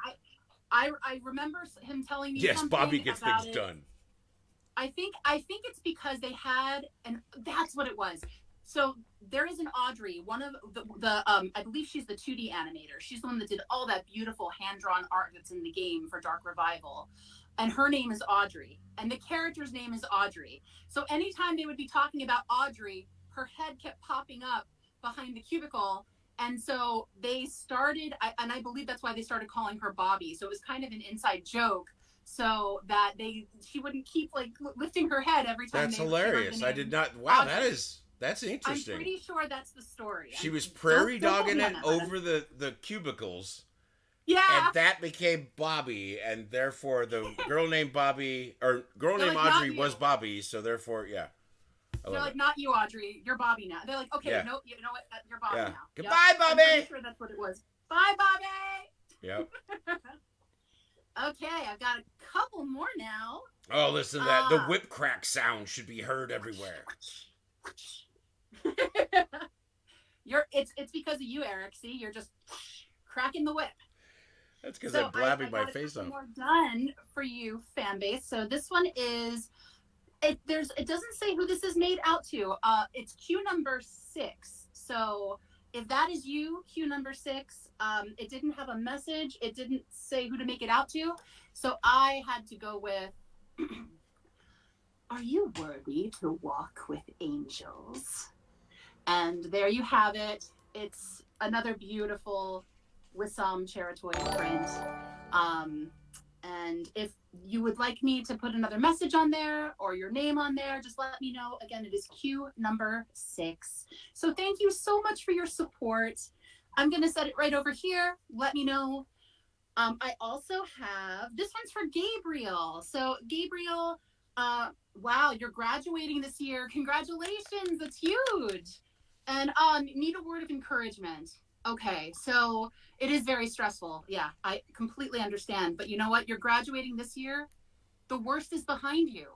I remember him telling me. Yes, something Bobby gets about things it. done. I think it's because they had, and that's what it was. So there is an Audrey, one of the I believe she's the 2D animator. She's the one that did all that beautiful hand-drawn art that's in the game for Dark Revival. And her name is Audrey. And the character's name is Audrey. So anytime they would be talking about Audrey, her head kept popping up behind the cubicle. And so they started, and I believe that's why they started calling her Bobby. So it was kind of an inside joke, so that she wouldn't keep like lifting her head every time. That's hilarious. I did not. Wow, Audrey. That's interesting. I'm pretty sure that's the story. She was prairie dogging it over the cubicles. Yeah. And that became Bobby, and therefore the girl named Bobby, or girl named like, Audrey was Bobby, so therefore, yeah. They're like, not you, Audrey. You're Bobby now. They're like, okay, yeah. no, you know what? You're Bobby now. Goodbye, Bobby! I'm pretty sure that's what it was. Bye, Bobby! Yep. Okay, I've got a couple more now. Oh, listen to that. The whip crack sound should be heard everywhere. It's because of you, Erik. See, you're just cracking the whip. That's because I'm blabbing my face off. More done for you, fan base. So this one is. It doesn't say who this is made out to. It's Q number 6. So if that is you, Q number 6, it didn't have a message. It didn't say who to make it out to. So I had to go with. Are you worthy to walk with angels? And there you have it. It's another beautiful Wissam Cheratoy print. And if you would like me to put another message on there or your name on there, just let me know. Again, it is Q number 6. So thank you so much for your support. I'm going to set it right over here. Let me know. I also have, this one's for Gabriel. So Gabriel, wow, you're graduating this year. Congratulations. That's huge. And need a word of encouragement. Okay, so it is very stressful. Yeah, I completely understand. But you know what? You're graduating this year. The worst is behind you.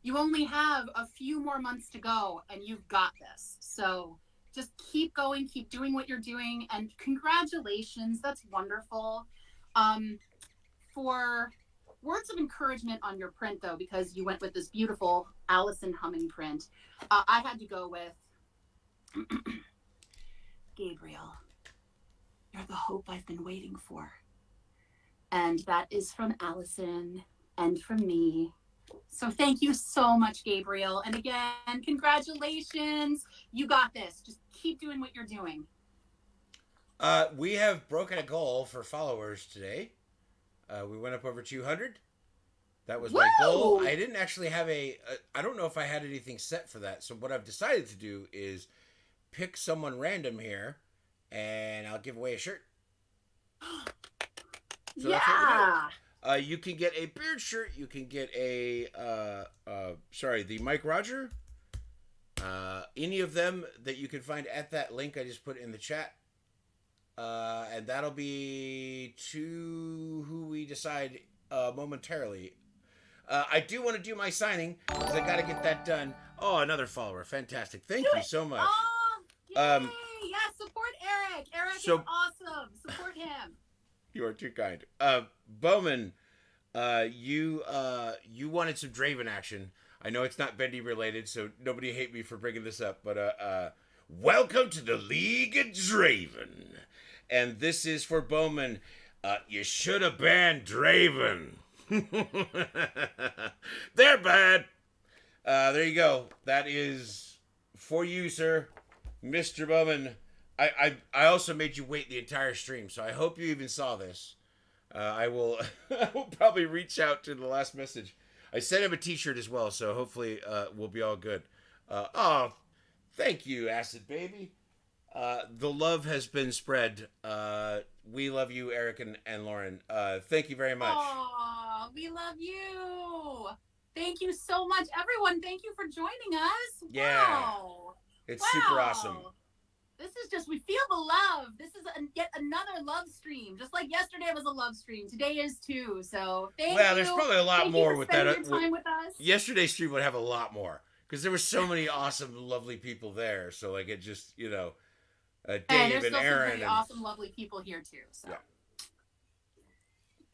You only have a few more months to go, and you've got this. So just keep going, keep doing what you're doing, and congratulations. That's wonderful. For words of encouragement on your print, though, because you went with this beautiful Allison Humming print, I had to go with Gabriel. You're the hope I've been waiting for. And that is from Allison and from me So thank you so much, Gabriel. And again, congratulations. You got this. Just keep doing what you're doing. We have broken a goal for followers today. We went up over 200. That was my goal. Woo! I didn't actually have I don't know if I had anything set for that. So what I've decided to do is pick someone random here, and I'll give away a shirt. So yeah. that's what we're doing. You can get a beard shirt. You can get the Mike Roger. Any of them that you can find at that link I just put in the chat. And that'll be to who we decide momentarily. I do want to do my signing because I got to get that done. Oh, another follower. Fantastic. Thank you so much. Oh, yay. Yeah, support Erik. Erik is awesome. Support him. You are too kind. Bowman, you wanted some Draven action. I know it's not Bendy related, so nobody hate me for bringing this up, but welcome to the League of Draven. And this is for Bowman. You should have banned Draven. They're bad. There you go. That is for you, sir. Mr. Bowman. I also made you wait the entire stream, so I hope you even saw this. I will probably reach out to the last message. I sent him a t-shirt as well, so hopefully we'll be all good. Thank you, Acid Baby. The love has been spread. We love you, Erik and Lauren. Thank you very much. Oh, we love you. Thank you so much, everyone. Thank you for joining us. Yeah. Wow. It's super awesome. This is just, we feel the love. This is yet another love stream. Just like yesterday was a love stream. Today is too. So thank you. Well, there's probably a lot more with that. Your time with us. Yesterday's stream would have a lot more because there were so many awesome, lovely people there. So like it just, Dave there's and still Aaron. Some really awesome, lovely people here too. So.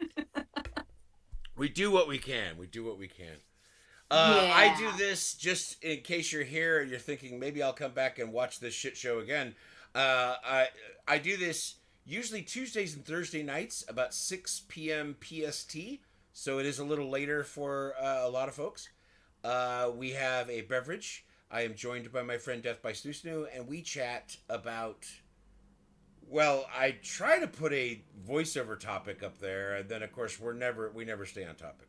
Yeah. We do what we can. Yeah. I do this just in case you're here and you're thinking maybe I'll come back and watch this shit show again. I do this usually Tuesdays and Thursday nights about 6 p.m. PST, so it is a little later for a lot of folks. We have a beverage. I am joined by my friend Death by Snoo Snoo, and we chat about... Well, I try to put a voiceover topic up there, and then of course we never stay on topic.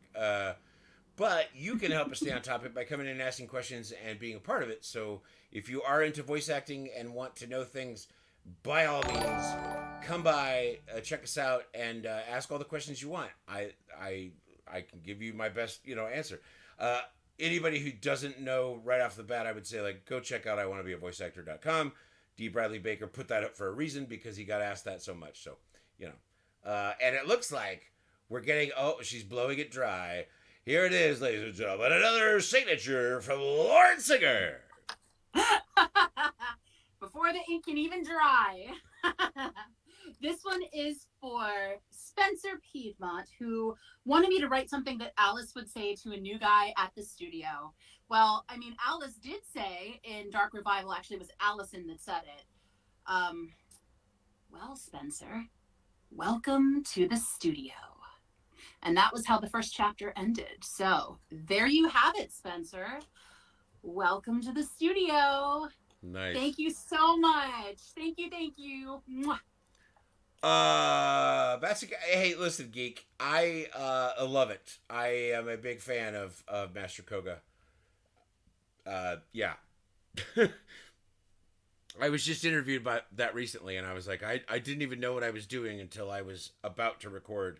But you can help us stay on topic by coming in and asking questions and being a part of it. So if you are into voice acting and want to know things, by all means, come by, check us out, and ask all the questions you want. I can give you my best answer. Anybody who doesn't know right off the bat, I would say go check out iwannabeavoiceactor.com. D. Bradley Baker put that up for a reason because he got asked that so much. So and it looks like we're getting she's blowing it dry. Here it is, ladies and gentlemen, another signature from Lord Synger. Before the ink can even dry. This one is for Spencer Piedmont, who wanted me to write something that Alice would say to a new guy at the studio. Well, I mean, Alice did say in Dark Revival, actually it was Allison that said it. Well, Spencer, welcome to the studio. And that was how the first chapter ended. So there you have it, Spencer. Welcome to the studio. Nice. Thank you so much. Thank you. Mwah. Hey, listen, geek. I love it. I am a big fan of Master Koga. Yeah. I was just interviewed about that recently, and I was like, I didn't even know what I was doing until I was about to record.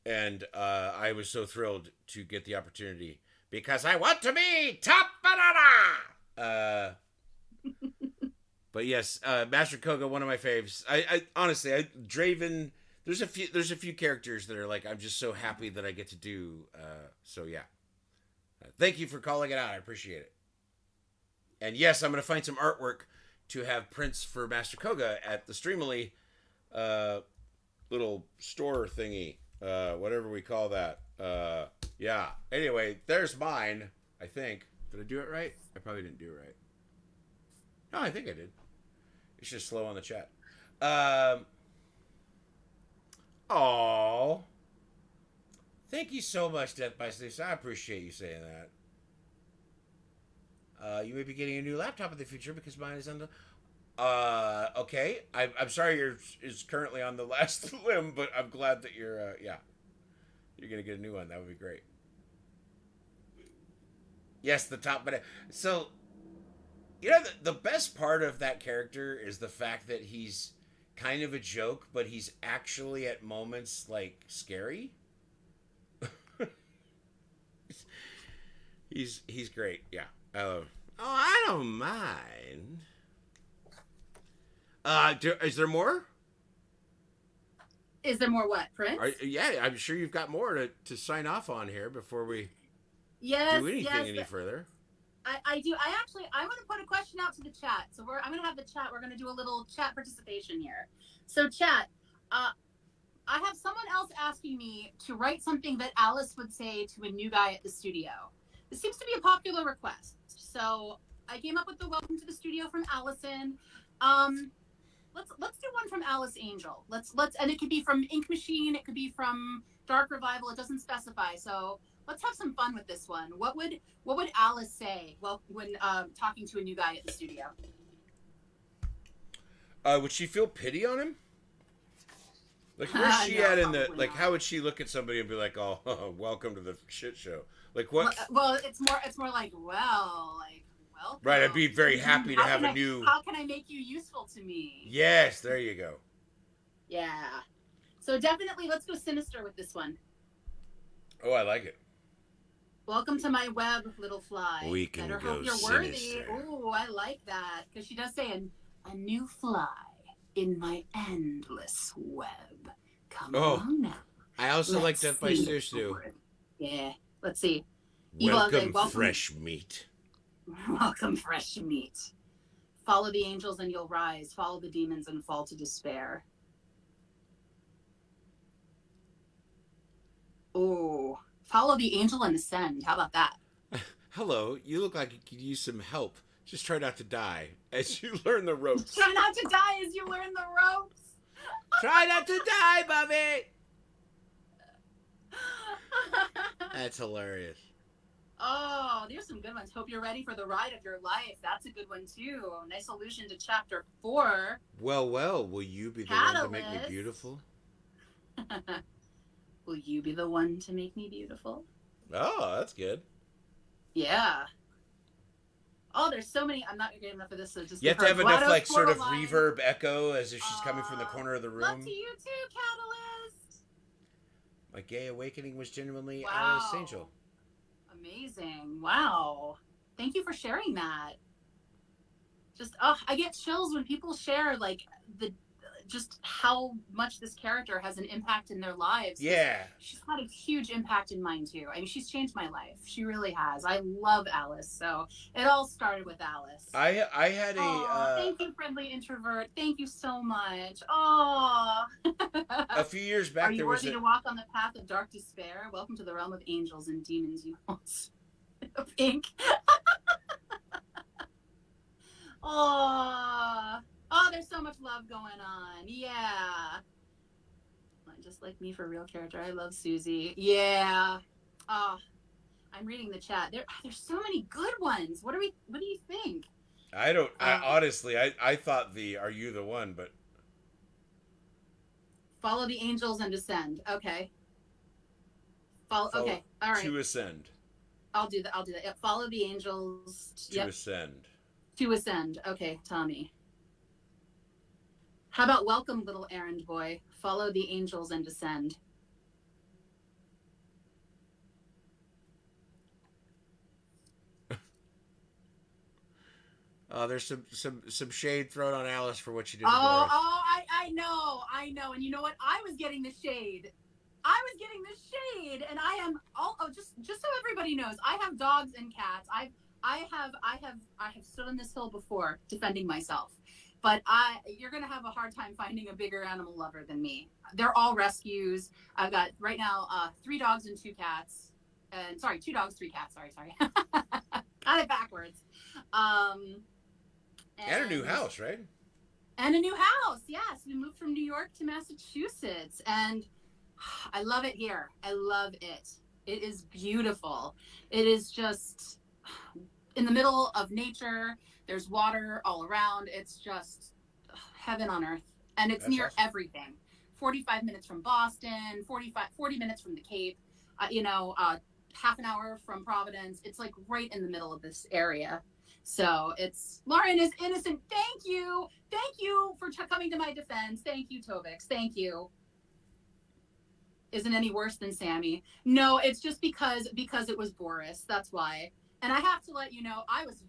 And I was so thrilled to get the opportunity because I want to be top banana. But yes, Master Koga, one of my faves. I honestly, Draven. There's a few characters that are like I'm just so happy that I get to do. So yeah, thank you for calling it out. I appreciate it. And yes, I'm gonna find some artwork to have prints for Master Koga at the Streamily little store thingy. Whatever we call that. Yeah. Anyway, there's mine. I think. Did I do it right? I probably didn't do it right. No, I think I did. It's just slow on the chat. Thank you so much, Death by Sleep. I appreciate you saying that. You may be getting a new laptop in the future because mine is on the. Okay. I'm sorry yours is currently on the last limb, but I'm glad that you're, yeah, you're gonna get a new one. That would be great. Yes, the top, but so you know the best part of that character is the fact that he's kind of a joke, but he's actually at moments like scary. He's great. Yeah. Oh, I don't mind. Is there more? Is there more what, Prince? Yeah, I'm sure you've got more to sign off on here before we Yes, do anything yes. any further. I do. I want to put a question out to the chat. So I'm going to have the chat. We're going to do a little chat participation here. So chat, I have someone else asking me to write something that Alice would say to a new guy at the studio. This seems to be a popular request. So I came up with the welcome to the studio from Allison. Let's do one from Alice Angel. And it could be from Ink Machine. It could be from Dark Revival. It doesn't specify. So let's have some fun with this one. What would Alice say? Well, when talking to a new guy at the studio. Would she feel pity on him? Like, where's she at in the, like, how would she look at somebody and be like, oh, welcome to the shit show? Like, what? Well, it's more like, welcome. Right, I'd be very happy to have a new... How can I make you useful to me? Yes, there you go. Yeah. So definitely, let's go sinister with this one. Oh, I like it. Welcome to my web, little fly. We can Better go hope you're sinister. worthy. Ooh, I like that. Because she does say, a new fly in my endless web. Come along now. I also like Death by Stairs too. Yeah, let's see. Welcome, fresh meat. Welcome, fresh meat. Follow the angels and you'll rise. Follow the demons and fall to despair. Oh, follow the angel and ascend. How about that? Hello, you look like you could use some help. Just try not to die as you learn the ropes. Try not to die as you learn the ropes. Try not to die, Bobby. That's hilarious. Oh, there's some good ones. Hope you're ready for the ride of your life. That's a good one, too. Nice allusion to chapter 4. Well, will you be the one to make me beautiful? Will you be the one to make me beautiful? Oh, that's good. Yeah. Oh, there's so many. I'm not going to get enough of this. So just you have to have enough, like, sort of reverb echo as if she's coming from the corner of the room. Love to you, too, Catalyst. My gay awakening was genuinely Alice Angel. Amazing. Wow. Thank you for sharing that. Just, I get chills when people share, like, just how much this character has an impact in their lives. Yeah. She's had a huge impact in mine, too. I mean, she's changed my life. She really has. I love Alice. So it all started with Alice. I had a... thank you, friendly introvert. Thank you so much. Oh. A few years back, Are you worthy to walk on the path of dark despair? Welcome to the realm of angels and demons, you almost pink. Oh, there's so much love going on. Yeah. Just like me for real character. I love Susie. Yeah. Oh, I'm reading the chat. There's so many good ones. What do you think? I honestly, I thought are you the one, but. Follow the angels and ascend. Okay. Okay. All right. To ascend. I'll do that. Yeah, follow the angels. To ascend. To ascend. Okay, Tommy. How about welcome, little errand boy? Follow the angels and ascend. There's some shade thrown on Alice for what she did. I know. And you know what? I was getting the shade. And I am just so everybody knows, I have dogs and cats. I have stood on this hill before defending myself. But you're going to have a hard time finding a bigger animal lover than me. They're all rescues. I've got right now 3 dogs and 2 cats. And sorry, 2 dogs, 3 cats. Sorry. Got it backwards. And a new house, right? And a new house, yes. We moved from New York to Massachusetts. And I love it here. I love it. It is beautiful. It is just in the middle of nature. There's water all around. It's just heaven on earth. And it's That's near awesome. everything. 45 minutes from Boston, 40 minutes from the Cape, half an hour from Providence. It's like right in the middle of this area. So it's Lauren is innocent. Thank you. Thank you for coming to my defense. Thank you, Tovix. Thank you. Isn't any worse than Sammy. No, it's just because it was Boris. That's why. And I have to let you know, I was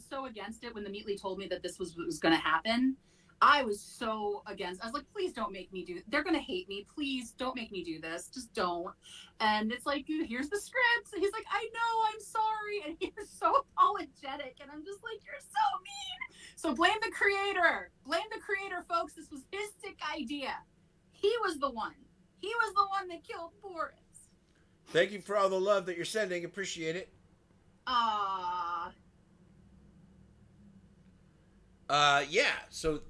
so against it when the Meatly told me that this was going to happen. I was so against. I was like, please don't make me do. They're going to hate me. Please don't make me do this. Just don't. And it's like, here's the script. And he's like, I know, I'm sorry. And he was so apologetic. And I'm just like, you're so mean. So blame the creator. Blame the creator, folks. This was his sick idea. He was the one. He was the one that killed Boris. Thank you for all the love that you're sending. Appreciate it. Yeah. So,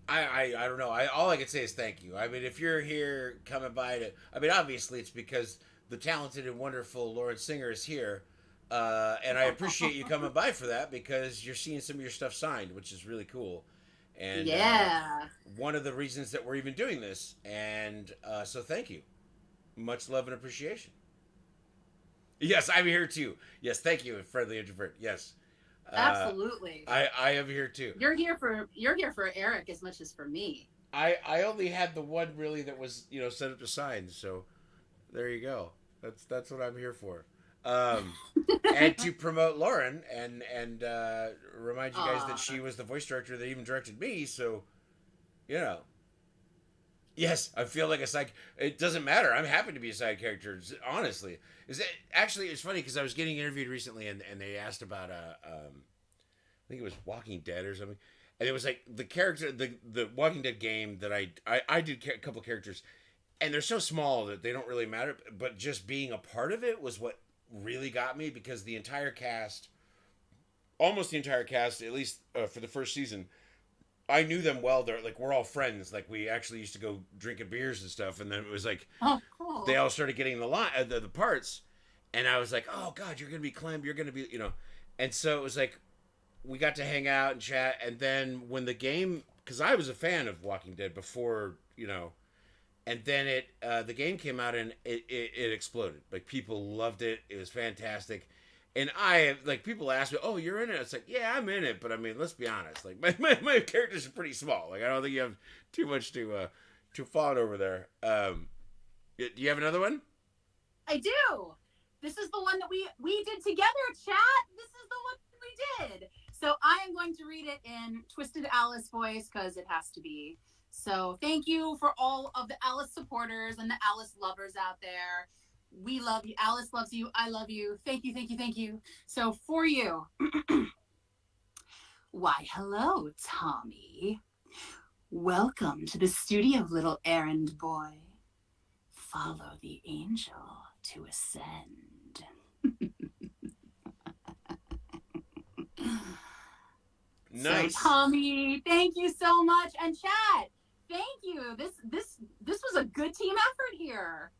I don't know. All I can say is thank you. I mean, if you're here coming by to, I mean, obviously it's because the talented and wonderful Lauren Synger is here, and I appreciate you coming by for that because you're seeing some of your stuff signed, which is really cool. And yeah, one of the reasons that we're even doing this, and so thank you. Much love and appreciation. Yes, I'm here too. Yes, thank you, friendly introvert. Yes, absolutely. I am here too. You're here for Erik as much as for me. I only had the one really that was set up to sign. So there you go. That's what I'm here for. And to promote Lauren and remind you guys that she was the voice director that even directed me. So yes, I feel like a side. It doesn't matter. I'm happy to be a side character. Honestly, actually it's funny because I was getting interviewed recently and they asked about I think it was Walking Dead or something, and it was like the character the Walking Dead game that I did a couple characters, and they're so small that they don't really matter. But just being a part of it was what really got me because the entire cast, almost the entire cast, at least for the first season. I knew them well. They're like we're all friends. Like we actually used to go drinking beers and stuff. And then it was like cool. They all started getting the parts, and I was like, oh god, you're gonna be Clem. You're gonna be And so it was like we got to hang out and chat. And then when the game, because I was a fan of Walking Dead before and then the game came out and it exploded. Like people loved it. It was fantastic. And people ask me, oh, you're in it? It's like, yeah, I'm in it. But I mean, let's be honest. Like my characters are pretty small. Like I don't think you have too much to fawn over there. Do you have another one? I do. This is the one that we did together, chat. This is the one we did. So I am going to read it in Twisted Alice voice because it has to be. So thank you for all of the Alice supporters and the Alice lovers out there. We love you. Alice loves you. I love you. Thank you, thank you, thank you. So for you, why, hello, Tommy. Welcome to the studio, little errand boy. Follow the angel to ascend. Nice. So, Tommy, thank you so much. And chat, thank you. This was a good team effort here.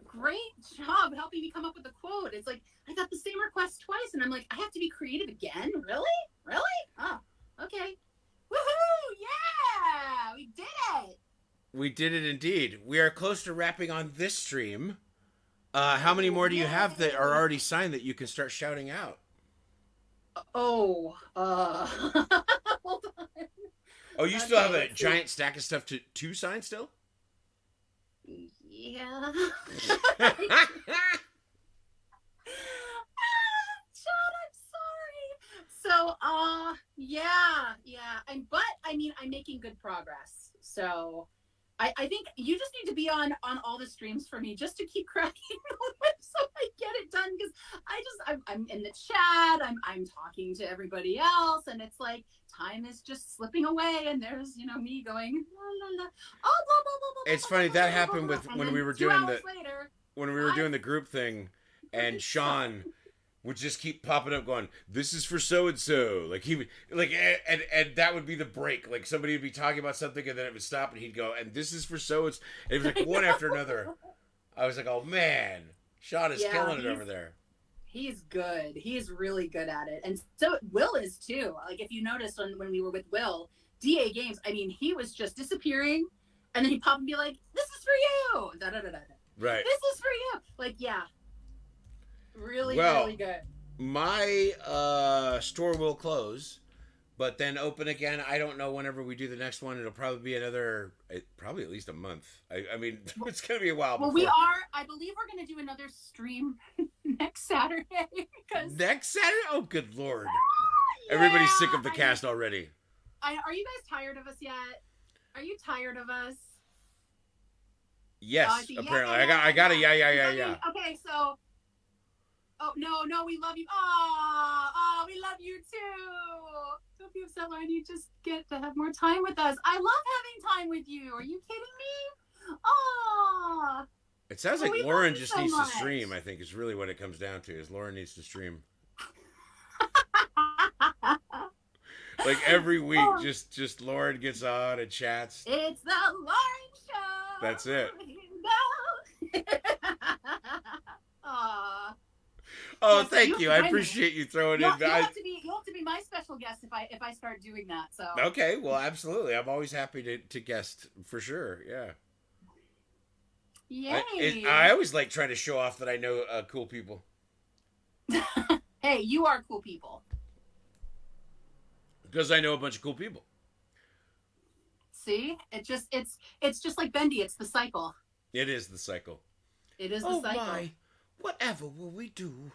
Great job helping me come up with a quote. It's like I got the same request twice, and I'm like, I have to be creative again? Really? Oh, okay. Woohoo! Yeah, we did it. We did it indeed. We are close to wrapping on this stream. How many more do you have that are already signed that you can start shouting out? Hold on. Oh, you still have a giant stack of stuff to sign still? Yeah. Nice. John, I'm sorry. So, yeah. But I mean, I'm making good progress. So, I think you just need to be on all the streams for me just to keep cracking so I get it done because I'm in the chat, I'm talking to everybody else, and it's like time is just slipping away, and there's me going la la la, oh blah blah blah blah. It's funny that happened with when we were doing the later, when we were doing the group thing, and Sean would just keep popping up going, this is for so and so. Like he would like and that would be the break. Like somebody would be talking about something and then it would stop and he'd go, and this is for so and so. And it was like one after another. I was like, oh man, Sean is killing it over there. He's good. He's really good at it. And so Will is too. Like if you noticed when we were with Will, DA Games, I mean, he was just disappearing and then he'd pop and be like, this is for you. Da, da, da, da. Right. This is for you. Like, yeah. Really, really good. My store will close, but then open again. I don't know whenever we do the next one. It'll probably be probably at least a month. I mean, it's going to be a while. Well, I believe we're going to do another stream next Saturday. Next Saturday? Oh, good Lord. Yeah, Everybody's sick of the cast already. Are you guys tired of us yet? Are you tired of us? Yes, apparently. I got it. Yeah. Okay, so... Oh, no, we love you. Oh, we love you too. Don't be upset, Lauren. You just get to have more time with us. I love having time with you. Are you kidding me? Oh. It sounds like Lauren just needs to stream, I think, is really what it comes down to, is Lauren needs to stream. Like every week, just Lauren gets on and chats. It's the Lauren Show. That's it. Aww. Oh, thank you. I appreciate you throwing in. You'll have to be my special guest if I start doing that. So okay, well, absolutely. I'm always happy to guest for sure. Yeah. Yay! I always like trying to show off that I know cool people. Hey, you are cool people. Because I know a bunch of cool people. See, it's just like Bendy. It's the cycle. It is the cycle. It is the cycle. My. Whatever will we do?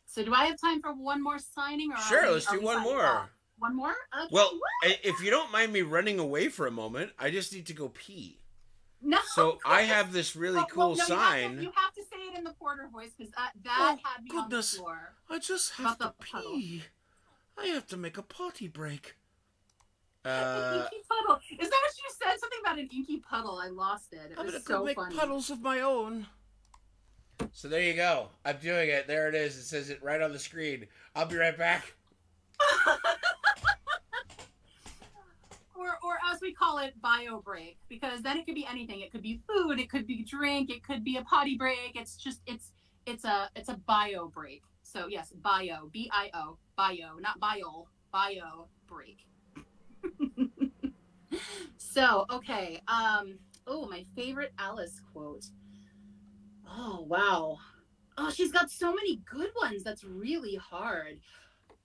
So do I have time for one more signing? Or sure, let's do one more. One more? Okay. Well, if you don't mind me running away for a moment, I just need to go pee. No. So I have this really cool sign. You have to say it in the Porter voice because that had me on the floor. I just have to pee. Puddle. I have to make a potty break. An inky puddle. Is that what you said? Something about an inky puddle. I lost it. I'm gonna go make puddles of my own. So there you go. I'm doing it. There it is. It says it right on the screen. I'll be right back. or as we call it, bio break, because then it could be anything. It could be food. It could be drink. It could be a potty break. It's a bio break. So yes, bio, B-I-O, bio, not bio break. So okay. My favorite Alice quote. Oh, wow. Oh, she's got so many good ones. That's really hard.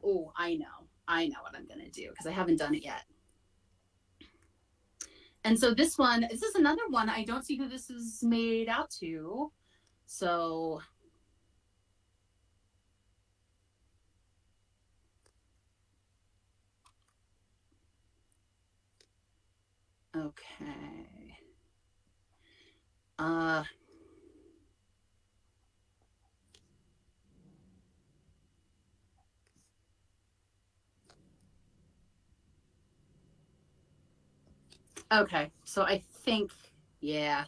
Oh, I know what I'm going to do because I haven't done it yet. And so this is another one. I don't see who this is made out to. So. Okay. Okay, so I think, yeah.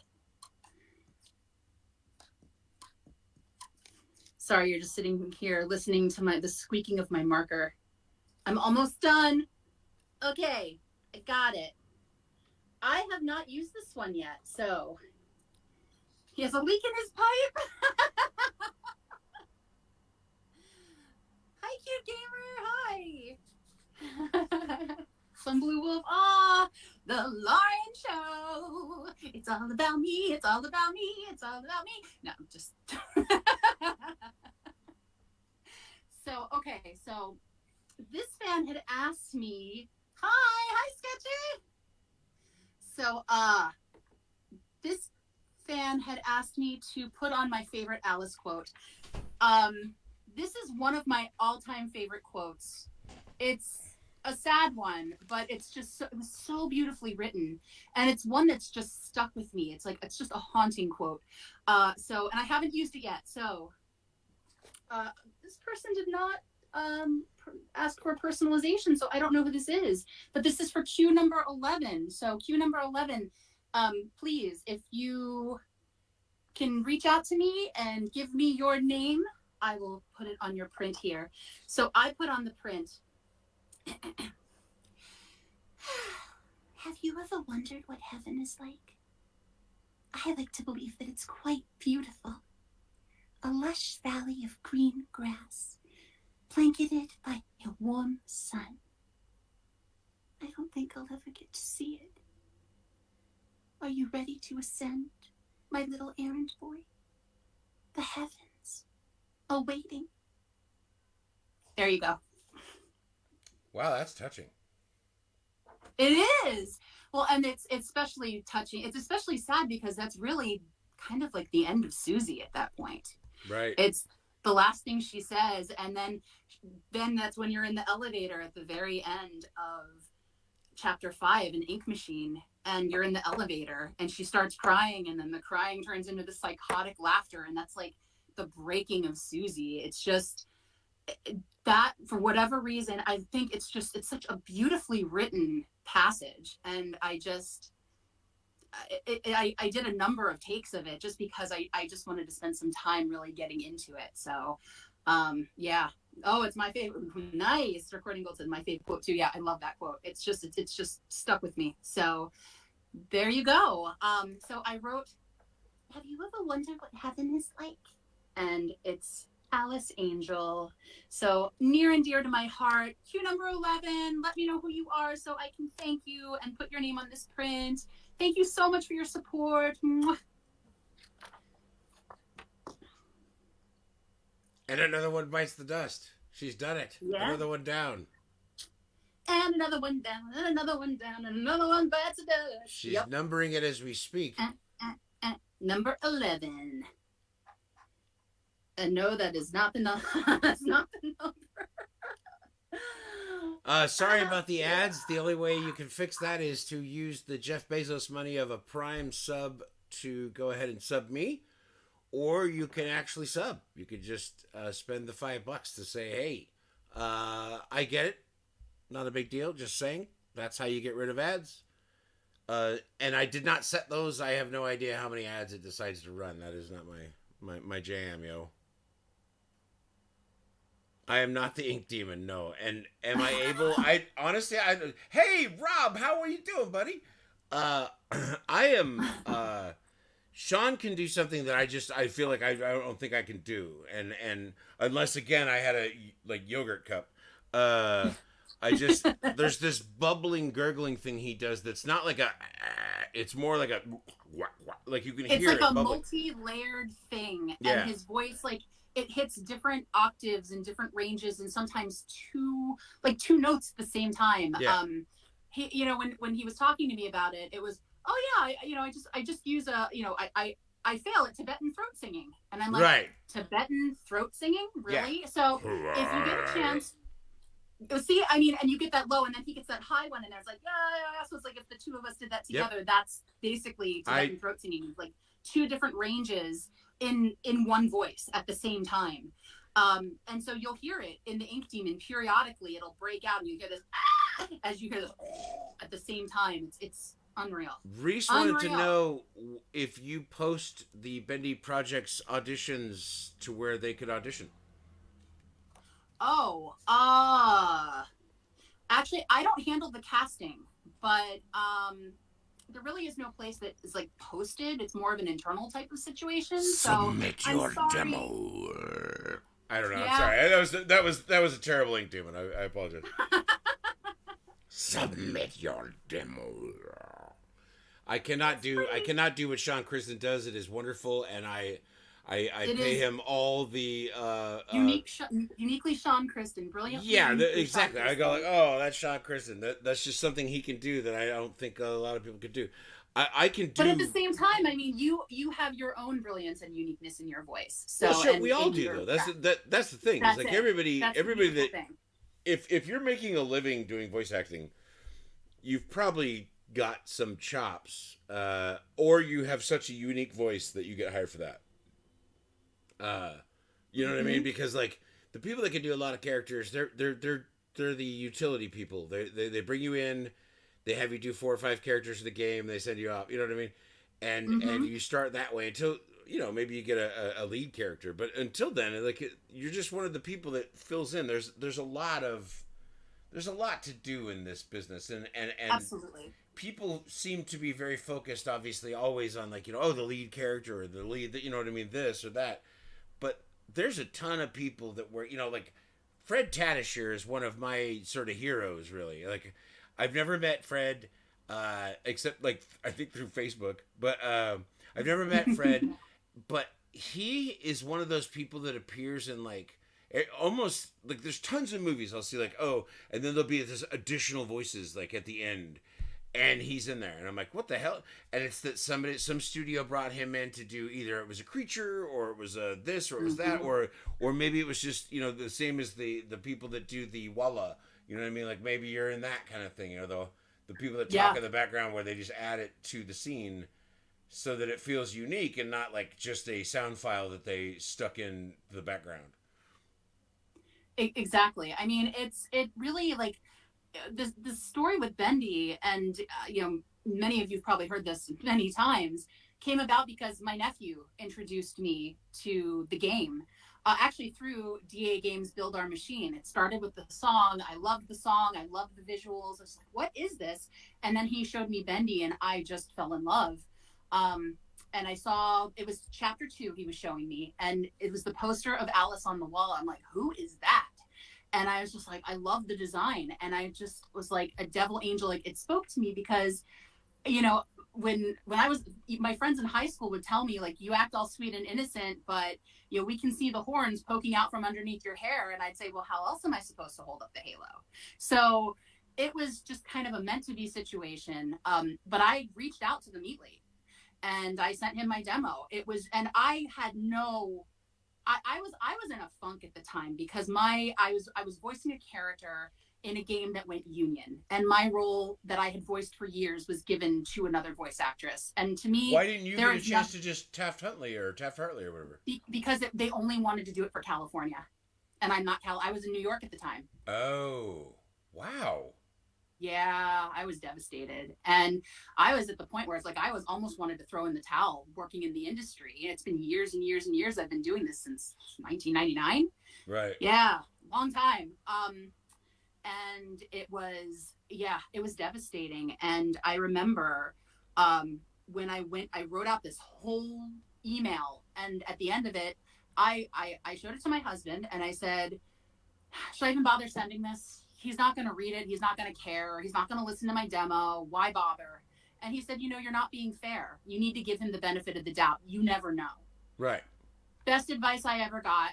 Sorry, you're just sitting here listening to the squeaking of my marker. I'm almost done. Okay, I got it. I have not used this one yet, so he has a leak in his pipe. Hi, cute gamer. Hi. Some blue wolf. Ah, the Lauren Show. It's all about me. It's all about me. It's all about me. No, just. So this fan had asked me. Hi, Sketchy. So, this fan had asked me to put on my favorite Alice quote. This is one of my all-time favorite quotes. It's a sad one, but it's just it was so beautifully written, and it's one that's just stuck with me. It's just a haunting quote. And I haven't used it yet. So, this person did not ask for personalization, so I don't know who this is. But this is for Q number 11. So Q number 11, please, if you can reach out to me and give me your name, I will put it on your print here. So I put on the print. Have you ever wondered what heaven is like? I like to believe that it's quite beautiful. A lush valley of green grass, blanketed by a warm sun. I don't think I'll ever get to see it. Are you ready to ascend, my little errand boy? The heavens are waiting. There you go. Wow, that's touching. It is. Well, and it's especially touching. It's especially sad because that's really kind of like the end of Susie at that point. Right. It's the last thing she says, and then that's when you're in the elevator at the very end of chapter 5, an ink machine, and you're in the elevator and she starts crying, and then the crying turns into this psychotic laughter, and that's like the breaking of Susie. It's just that, for whatever reason, I think it's such a beautifully written passage, and I did a number of takes of it just because I just wanted to spend some time really getting into it. So yeah. Oh, it's my favorite. Nice. Recording Gold said my favorite quote too. Yeah, I love that quote. It's just stuck with me. So there you go. So I wrote, have you ever wondered what heaven is like? And it's Alice Angel. So near and dear to my heart. Cue number 11. Let me know who you are so I can thank you and put your name on this print. Thank you so much for your support. Mwah. And another one bites the dust. She's done it. Yeah. Another one down. And another one down, and another one down, and another one bites the dust. She's numbering it as we speak. Number 11. And no, that is not the number. That's not the number. Sorry about the ads. The only way you can fix that is to use the Jeff Bezos money of a Prime sub to go ahead and sub me. Or you can actually sub. You could just spend the $5 to say, hey, I get it. Not a big deal. Just saying. That's how you get rid of ads. And I did not set those. I have no idea how many ads it decides to run. That is not my jam, yo. I am not the ink demon, no. And am I able? Honestly, hey, Rob, how are you doing, buddy? I am. Sean can do something that I feel like I don't think I can do, and unless again I had a yogurt cup. There's this bubbling, gurgling thing he does that's not like it's more like you can hear it. It's like a multi-layered thing, yeah. And his voice, like, it hits different octaves and different ranges, and sometimes two notes at the same time. Yeah. He, when he was talking to me about it, it was, oh yeah, I just use I fail at Tibetan throat singing, and I'm like, right. Tibetan throat singing, really? Yeah. So if you get a chance, see, I mean, and you get that low, and then he gets that high one, and there's like, yeah. So it's like if the two of us did that together, that's basically Tibetan throat singing, like two different ranges in one voice at the same time. And so you'll hear it in the Ink Demon periodically. It'll break out, and you hear this as you hear this at the same time. It's unreal. Reese wanted to know if you post the Bendy Project's auditions to where they could audition. Oh, actually, I don't handle the casting, but there really is no place that is like posted. It's more of an internal type of situation. Submit your demo. I don't know. Yeah. I'm sorry. That was a terrible Ink Demon. I apologize. Submit your demo. I cannot do what Sean Kristen does. It is wonderful, and I pay him all the uniquely Sean Kristen, brilliant. Yeah, exactly. I go like, oh, that's Sean Kristen. That's just something he can do that I don't think a lot of people could do. I can do. But at the same time, I mean, you have your own brilliance and uniqueness in your voice. So well, sure, we all do though. That's the thing. It's like everybody that if you're making a living doing voice acting, you've probably got some chops, or you have such a unique voice that you get hired for that. You know what I mean? Because like the people that can do a lot of characters, they're the utility people. They bring you in, they have you do 4 or 5 characters of the game, they send you off. You know what I mean? And you start that way until maybe you get a lead character, but until then, like you're just one of the people that fills in. There's a lot to do in this business, and Absolutely. people seem to be very focused, obviously, always on like the lead character or the lead, you know what I mean, this or that. But there's a ton of people that were, like Fred Tatasciore is one of my sort of heroes, really. Like, I've never met Fred, except like I think through Facebook, but I've never met Fred, but he is one of those people that appears in like almost like there's tons of movies I'll see like, oh, and then there'll be this additional voices like at the end. And he's in there, and I'm like, "What the hell?" And it's that some studio brought him in to do either it was a creature, or it was a this, or it was that, or maybe it was just the same as the people that do the Walla. You know what I mean? Like maybe you're in that kind of thing. The people that talk in the background where they just add it to the scene, so that it feels unique and not like just a sound file that they stuck in the background. Exactly. I mean, it really like. The story with Bendy, and many of you've probably heard this many times, came about because my nephew introduced me to the game, actually through DA Games Build Our Machine. It started with the song. I loved the song. I loved the visuals. I was like, what is this? And then he showed me Bendy, and I just fell in love. And I saw, it was chapter 2 he was showing me, and it was the poster of Alice on the wall. I'm like, who is that? And I was just like, I love the design. And I just was like a devil angel. Like, it spoke to me because, when I was, my friends in high school would tell me, like, you act all sweet and innocent, but, we can see the horns poking out from underneath your hair. And I'd say, well, how else am I supposed to hold up the halo? So it was just kind of a meant to be situation. But I reached out to the meat lead, and I sent him my demo. And I had I was in a funk at the time because I was voicing a character in a game that went union, and my role that I had voiced for years was given to another voice actress. And to me, why didn't you get a chance to just Taft-Hartley or whatever? Because they only wanted to do it for California, and I'm not I was in New York at the time. Oh, wow. Yeah, I was devastated. And I was at the point where it's like I was almost wanted to throw in the towel working in the industry. It's been years and years and years. I've been doing this since 1999. Right. Yeah, long time. And it was devastating. And I remember when I wrote out this whole email, and at the end of it, I showed it to my husband, and I said, should I even bother sending this? He's not going to read it. He's not going to care. He's not going to listen to my demo. Why bother? And he said, you're not being fair. You need to give him the benefit of the doubt. You never know. Right. Best advice I ever got.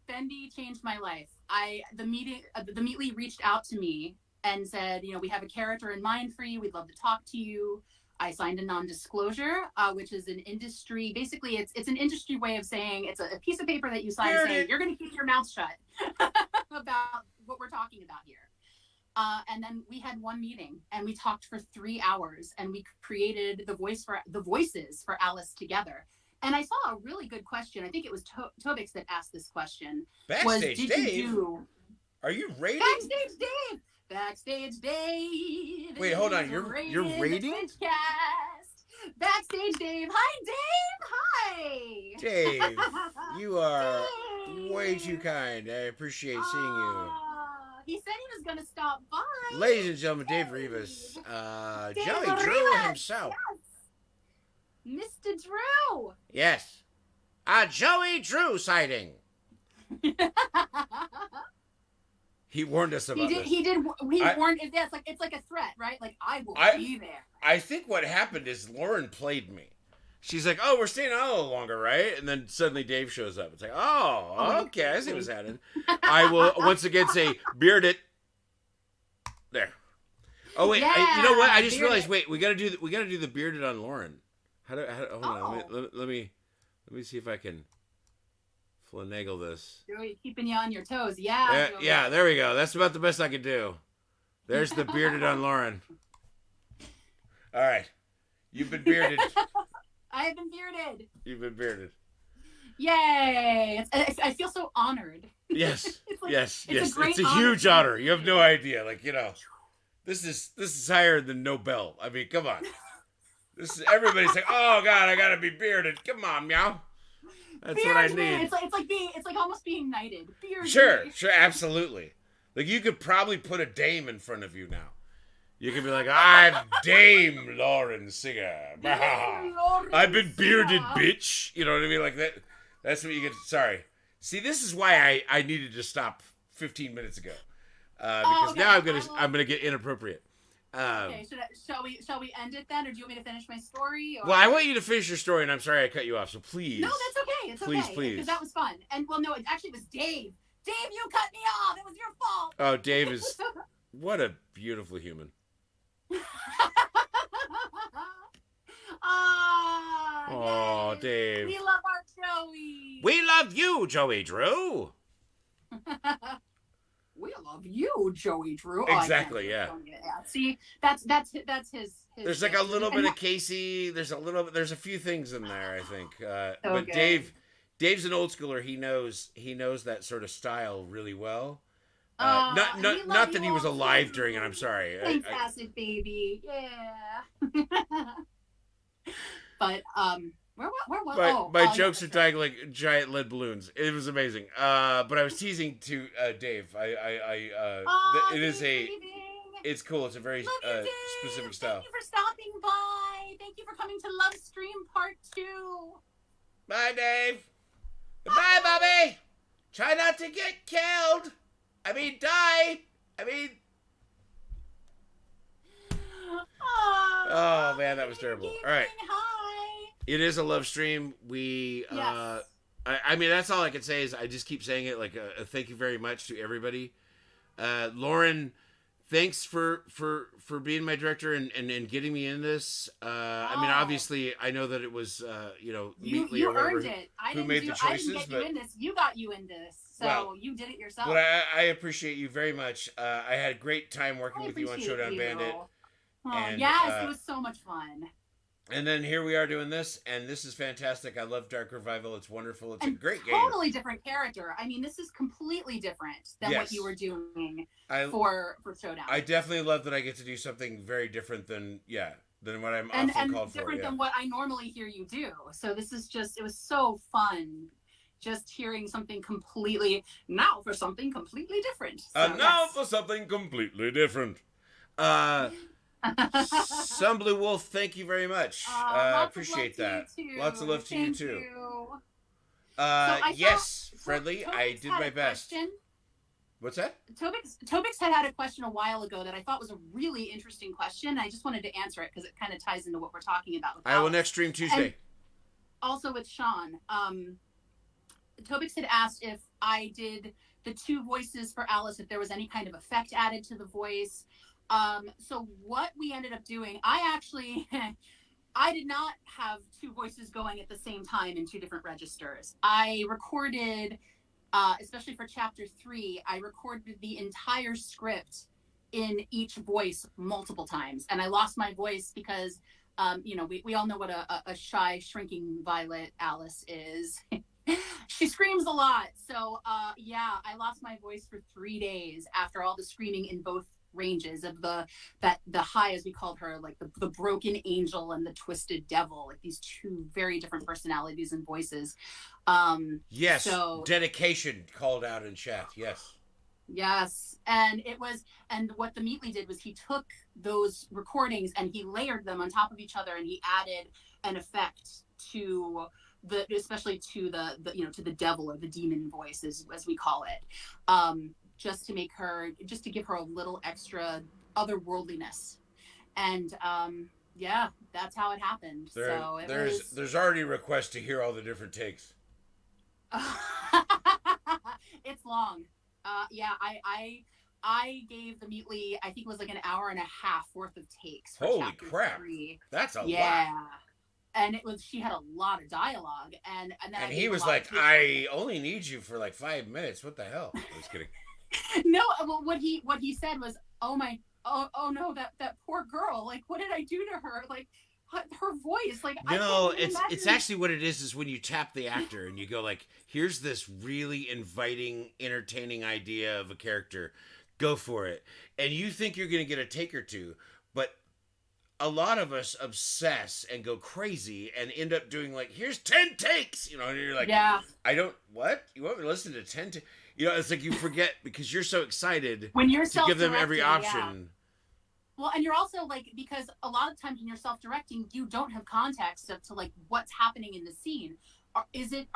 Bendy changed my life. The Meatly reached out to me and said, we have a character in mind for you. We'd love to talk to you. I signed a non-disclosure, which is an industry. Basically, it's an industry way of saying it's a piece of paper that you sign saying you're going to keep your mouth shut about what we're talking about here. And then we had one meeting, and we talked for 3 hours, and we created the voices for Alice together. And I saw a really good question. I think it was Tobix that asked this question. Backstage Dave? Are you rating? Backstage Dave! Backstage Dave. Wait, hold on. You're rating? Backstage Dave. Hi, Dave. Hi. Dave, you are way too kind. I appreciate seeing you. He said he was going to stop by. Ladies and gentlemen, Dave Rivas. Joey Drew himself. Yes. Mr. Drew. Yes. A Joey Drew sighting. He warned us about this. He warned. It's like a threat, right? Like, I will be there. I think what happened is Lauren played me. She's like, "Oh, we're staying out a little longer, right?" And then suddenly Dave shows up. It's like, "Oh, okay, I see what's happening." I will once again say, "Bearded." There. Oh wait, yeah, you know what? I just realized. Wait, we gotta do the bearded on Lauren. Hold on. Let me see if I can finagle this. Really keeping you on your toes. Yeah. Yeah, there we go. That's about the best I could do. There's the bearded on Lauren. All right. You've been bearded. I have been bearded. You've been bearded. Yay. I feel so honored. Yes. Yes. It's a huge honor. You have no idea. Like, this is higher than Nobel. I mean, come on. This is everybody's like, oh God, I gotta be bearded. Come on, meow. That's Beard what I me. need. It's like almost being knighted. Beard Sure, me. sure, absolutely. Like you could probably put a dame in front of you now. You could be like, I'm Dame Lauren Singer. I've been bearded, bitch. You know what I mean? Like that. That's what you get. Sorry. See, this is why I needed to stop 15 minutes ago. Because okay. now I'm gonna get inappropriate. Okay, shall we end it then, or do you want me to finish my story? Or... Well, I want you to finish your story, and I'm sorry I cut you off. So please. No, that's okay. It's please, okay. Please, because that was fun. And well, no, it actually was Dave. Dave, you cut me off. It was your fault. Oh, Dave is what a beautiful human. Oh, Dave. Dave. We love our Joey. We love you, Joey Drew. We love you, Joey Drew. Exactly, yeah. See, that's his. There's like a little bit of Casey. There's a few things in there, I think. But Dave's an old schooler. He knows that sort of style really well. Not that he was alive during it. I'm sorry. Thanks, Acid Baby. Yeah. But where was my jokes are dying like giant lead balloons. It was amazing. But I was teasing to Dave. It is it's cool. It's a very specific style. Thank you for stopping by. Thank you for coming to Love Stream Part 2. Bye, Dave. Bye, Bobby. Try not to get killed. I mean, die. I mean. Oh man, that was terrible. All right. Hi. It is a love stream. We yes. I mean, that's all I can say is I just keep saying it. Like, thank you very much to everybody. Lauren, thanks for being my director and getting me in this. I mean, obviously, I know that it was you or whatever, earned it. who made the choices, I didn't get you in this. You got you in this, so well, you did it yourself. But I appreciate you very much. I had a great time working with you on Showdown Bandit. Oh, and, yes, it was so much fun. And then here we are doing this, and this is fantastic. I love Dark Revival. It's wonderful. It's a great game. Totally different character. I mean, this is completely different than what you were doing for Showdown. I definitely love that I get to do something very different than what I'm often called for. Different than what I normally hear you do. So this is it was so fun. Just hearing something completely now for something completely different. So, now for something completely different. Some Blue Wolf, thank you very much. Appreciate that. Lots of love to you too. Yes, Friendly, I did my best. What's that? Tobix had a question a while ago that I thought was a really interesting question. I just wanted to answer it because it kind of ties into what we're talking about. I will next stream Tuesday. And also with Sean. Tobix had asked if I did the 2 voices for Alice, if there was any kind of effect added to the voice. So what we ended up doing, I did not have 2 voices going at the same time in 2 different registers. I recorded, especially for chapter 3, I recorded the entire script in each voice multiple times. And I lost my voice because, we all know what a shy, shrinking violet Alice is. She screams a lot. So, I lost my voice for 3 days after all the screaming in both ranges of the high, as we called her, like the broken angel and the twisted devil, like these 2 very different personalities and voices. Yes. So dedication called out in chat. Yes. And what the Meatly did was he took those recordings and he layered them on top of each other, and he added an effect to especially to the devil or the demon voice, as we call it. Just to give her a little extra otherworldliness. And that's how it happened. There's already a request to hear all the different takes. It's long. I gave the Meatly, I think it was like an hour and a half worth of takes for Holy chapter crap. 3. That's a lot. Yeah. And she had a lot of dialogue, and then he was like, I only need you for like 5 minutes. What the hell? I was kidding. No, well, what he said was, oh no, that poor girl, like, what did I do to her? Like, her voice, like, no, it's actually what it is when you tap the actor and you go like, here's this really inviting, entertaining idea of a character, go for it, and you think you're gonna get a take or 2, but a lot of us obsess and go crazy and end up doing like, here's 10 takes, you know, and you're like, Yeah. I don't, what? You want me to listen to 10 takes? You know, it's like you forget because you're so excited When you're to give them every self-directing, option. Well, and you're also like, because a lot of times when you're self-directing, you don't have context of to like what's happening in the scene. Is it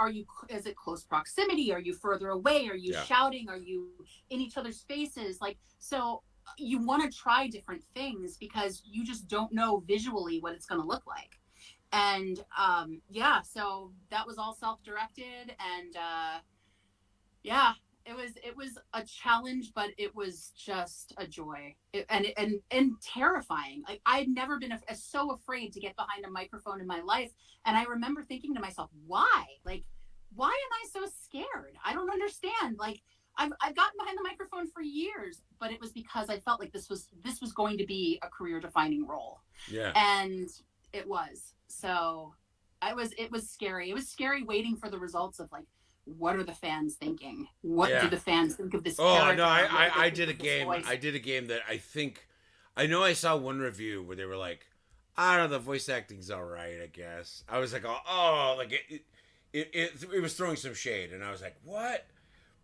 close proximity? Are you further away? Are you shouting? Are you in each other's faces? Like, so you want to try different things because you just don't know visually what it's going to look like. And so that was all self-directed, and it was a challenge, but it was just a joy and terrifying. Like, I'd never been so afraid to get behind a microphone in my life. And I remember thinking to myself, why? Like, why am I so scared? I don't understand. Like, I've gotten behind the microphone for years, but it was because I felt like this was going to be a career defining role. Yeah. And it was. So it was scary. It was scary waiting for the results of like, what are the fans thinking? What do the fans think of this character? No, I did a game. I did a game that I know I saw one review where they were like, I don't know, the voice acting's all right, I guess. I was like, like it was throwing some shade, and I was like, what?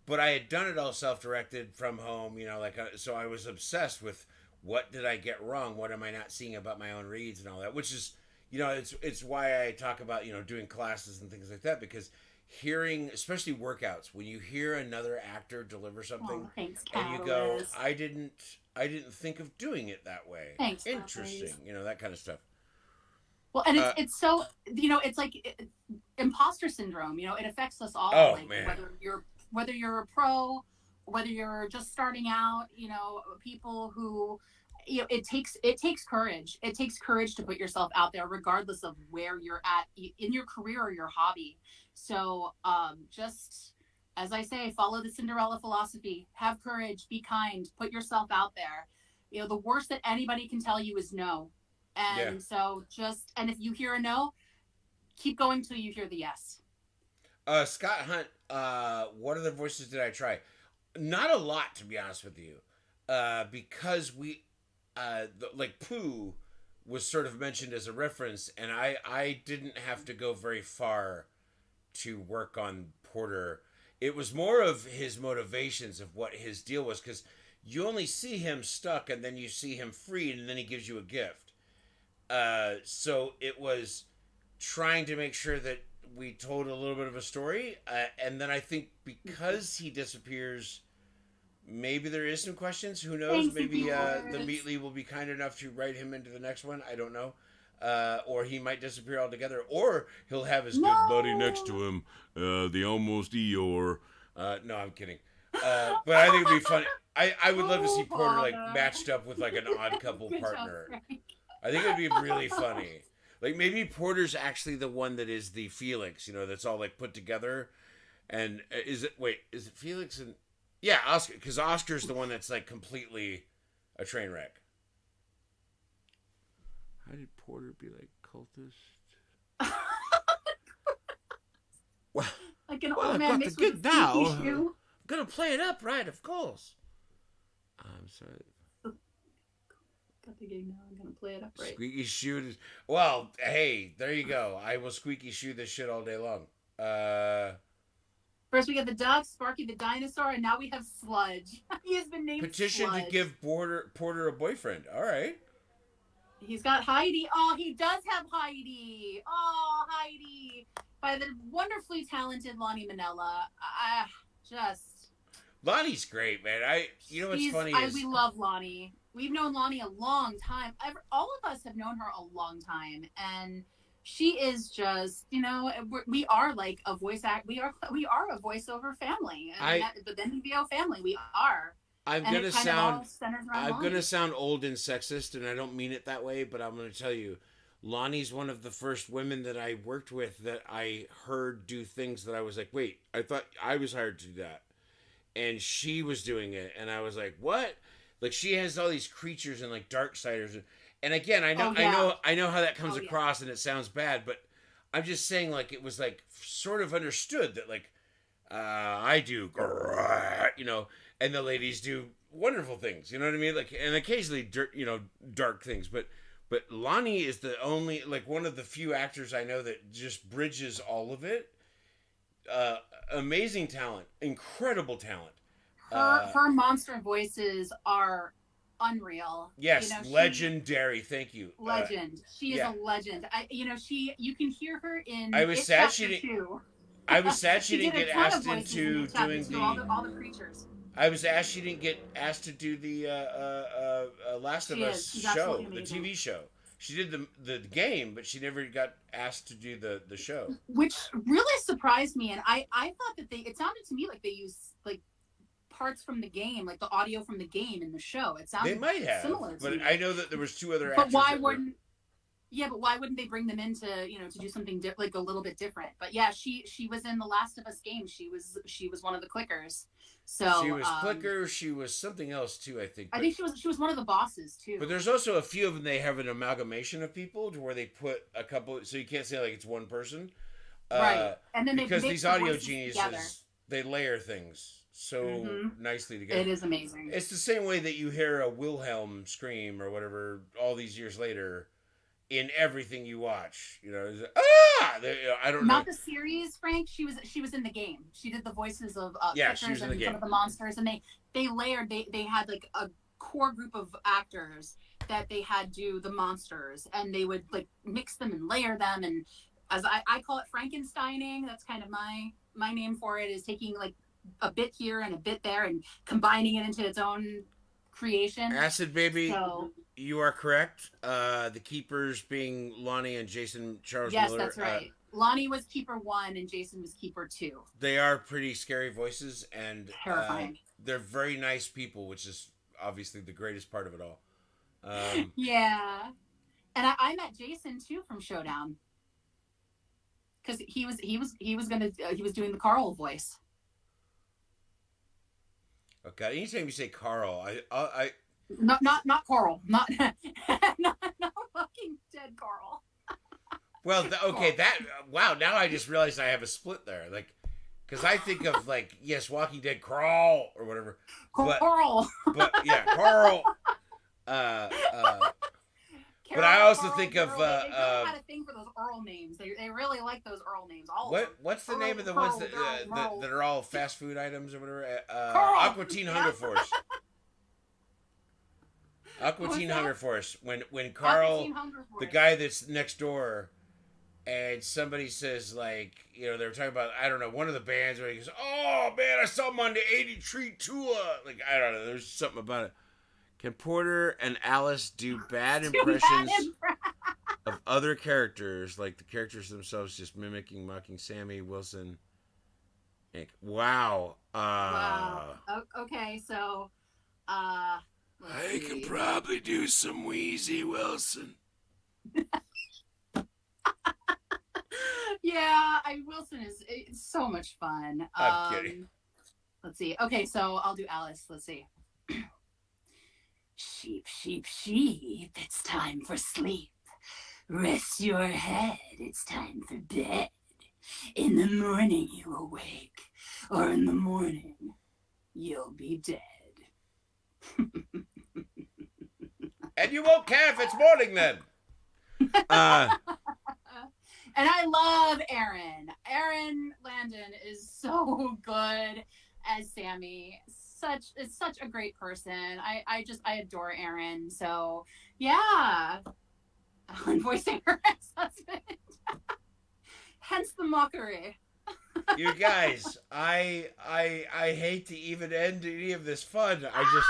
But I had done it all self-directed from home, you know, like, so I was obsessed with what did I get wrong? What am I not seeing about my own reads and all that, which is, you know, it's why I talk about, you know, doing classes and things like that, because hearing, especially workouts, when you hear another actor deliver something, thanks, and you go, I didn't think of doing it that way. Thanks, interesting, you know, that kind of stuff. Well, and it's so, you know, it's like imposter syndrome. You know, it affects us all. Oh, like, man. Whether you're a pro, whether you're just starting out, you know, people who, you know, it takes courage. It takes courage to put yourself out there, regardless of where you're at in your career or your hobby. So just, as I say, follow the Cinderella philosophy. Have courage, be kind, put yourself out there. You know, the worst that anybody can tell you is no. And so and if you hear a no, keep going till you hear the yes. Scott Hunt, what other voices did I try? Not a lot, to be honest with you. Because like Pooh was sort of mentioned as a reference, and I didn't have to go very far to work on Porter. It was more of his motivations of what his deal was, because you only see him stuck and then you see him freed and then he gives you a gift. So it was trying to make sure that we told a little bit of a story, and then I think because he disappears, maybe there is some questions. Who knows? Maybe the Meatly will be kind enough to write him into the next one. I don't know. Or he might disappear altogether, or he'll have his good buddy next to him, the almost Eeyore. No, I'm kidding. But I think it'd be funny. I would love to see Porter like matched up with like an Odd Couple partner. I think it'd be really funny. Like, maybe Porter's actually the one that is the Felix, you know, that's all like put together. And is it Felix and Oscar? Because Oscar's the one that's like completely a train wreck. How did Porter be like cultist? Well, like an old man mixed with a squeaky shoe. I'm gonna play it up, right? Of course. I'm sorry. Got the gig now. I'm gonna play it up right. Squeaky shoe. Well, hey, there you go. I will squeaky shoe this shit all day long. First we got the duck, Sparky the dinosaur, and now we have Sludge. He has been named Petition Sludge. to give Porter a boyfriend. All right. He's got Heidi. Oh, he does have Heidi. Oh, Heidi. By the wonderfully talented Lonnie Manella. Lonnie's great, man. You know what's funny is... we love Lonnie. We've known Lonnie a long time. All of us have known her a long time. And she is just, you know, we are like a voice act. We are a voiceover family. The Bendy VO family. We are. I'm gonna sound old and sexist, and I don't mean it that way, but I'm gonna tell you, Lonnie's one of the first women that I worked with that I heard do things that I was like, wait, I thought I was hired to do that, and she was doing it, and I was like, what? Like, she has all these creatures and like Darksiders, and again, I know how that comes across, and it sounds bad, but I'm just saying, like, it was like sort of understood that like I do, you know. And the ladies do wonderful things, you know what I mean? Like, and occasionally, dark things. But But Lonnie is the only, like, one of the few actors I know that just bridges all of it. Amazing talent, incredible talent. Her monster voices are unreal. Yes, legendary. Thank you. Legend. She is a legend. You can hear her in I was sad she didn't. I was sad she didn't get asked into doing all the creatures. I was asked she didn't get asked to do the Last of Us show, the TV show. She did the game, but she never got asked to do the show. Which really surprised me, and I thought that it sounded to me like they used like parts from the game, like the audio from the game in the show. It sounded similar to me. I know that there was 2 other actors. But why wouldn't? Yeah, but why wouldn't they bring them in to to do something like a little bit different? But yeah, she was in the Last of Us game. She was one of the clickers. So she was clicker. She was something else too, I think. I think she was one of the bosses too. But there's also a few of them. They have an amalgamation of people to where they put a couple, so you can't say like it's one person. Right, and then because these audio geniuses, they layer things so nicely together. It is amazing. It's the same way that you hear a Wilhelm scream or whatever all these years later in everything you watch. I don't know. Not the series, Frank. She was in the game. She did the voices of she was in the game. Some of the monsters, and they layered. They had like a core group of actors that they had do the monsters, and they would like mix them and layer them, and as I call it Frankensteining. That's kind of my name for it, is taking like a bit here and a bit there and combining it into its own creation. Acid Baby, you are correct. The keepers being Lonnie and Jason Charles Miller. Yes, that's right. Lonnie was Keeper 1 and Jason was Keeper 2. They are pretty scary voices and terrifying. They're very nice people, which is obviously the greatest part of it all. Yeah. And I met Jason too from Showdown. Because he was doing the Carl voice. Okay, anytime you say Carl, I not Carl, not fucking dead Carl. Well, wow. Now I just realized I have a split there, like, because I think of like Walking Dead Carl or whatever. Carl. But yeah, Carl. But I also think of they had a thing for those Earl names. They really like those Earl names. What's the name of the ones that are all fast food items or whatever? Aqua Teen Hunger Force. Aqua Teen Hunger Force. When Carl, the guy that's next door, and somebody says like, they were talking about, I don't know, one of the bands where he goes, "Oh man, I saw him on the 80 Tree Tour." Like, I don't know, there's something about it. Can Porter and Alice do bad impressions of other characters, like the characters themselves just mocking Sammy, Wilson? Wow. Wow. Okay, so I can probably do some Wheezy Wilson. Yeah, Wilson is so much fun. I'm kidding. Let's see. Okay, so I'll do Alice. Let's see. Sheep, sheep, sheep, it's time for sleep. Rest your head, it's time for bed. In the morning you awake, or in the morning you'll be dead. And you won't care if it's morning then. And I love Aaron. Aaron Landon is so good as Sammy. It's such a great person. I adore Aaron. So yeah, Alan voicing her ex-husband. Hence the mockery. You guys, I hate to even end any of this fun. I just.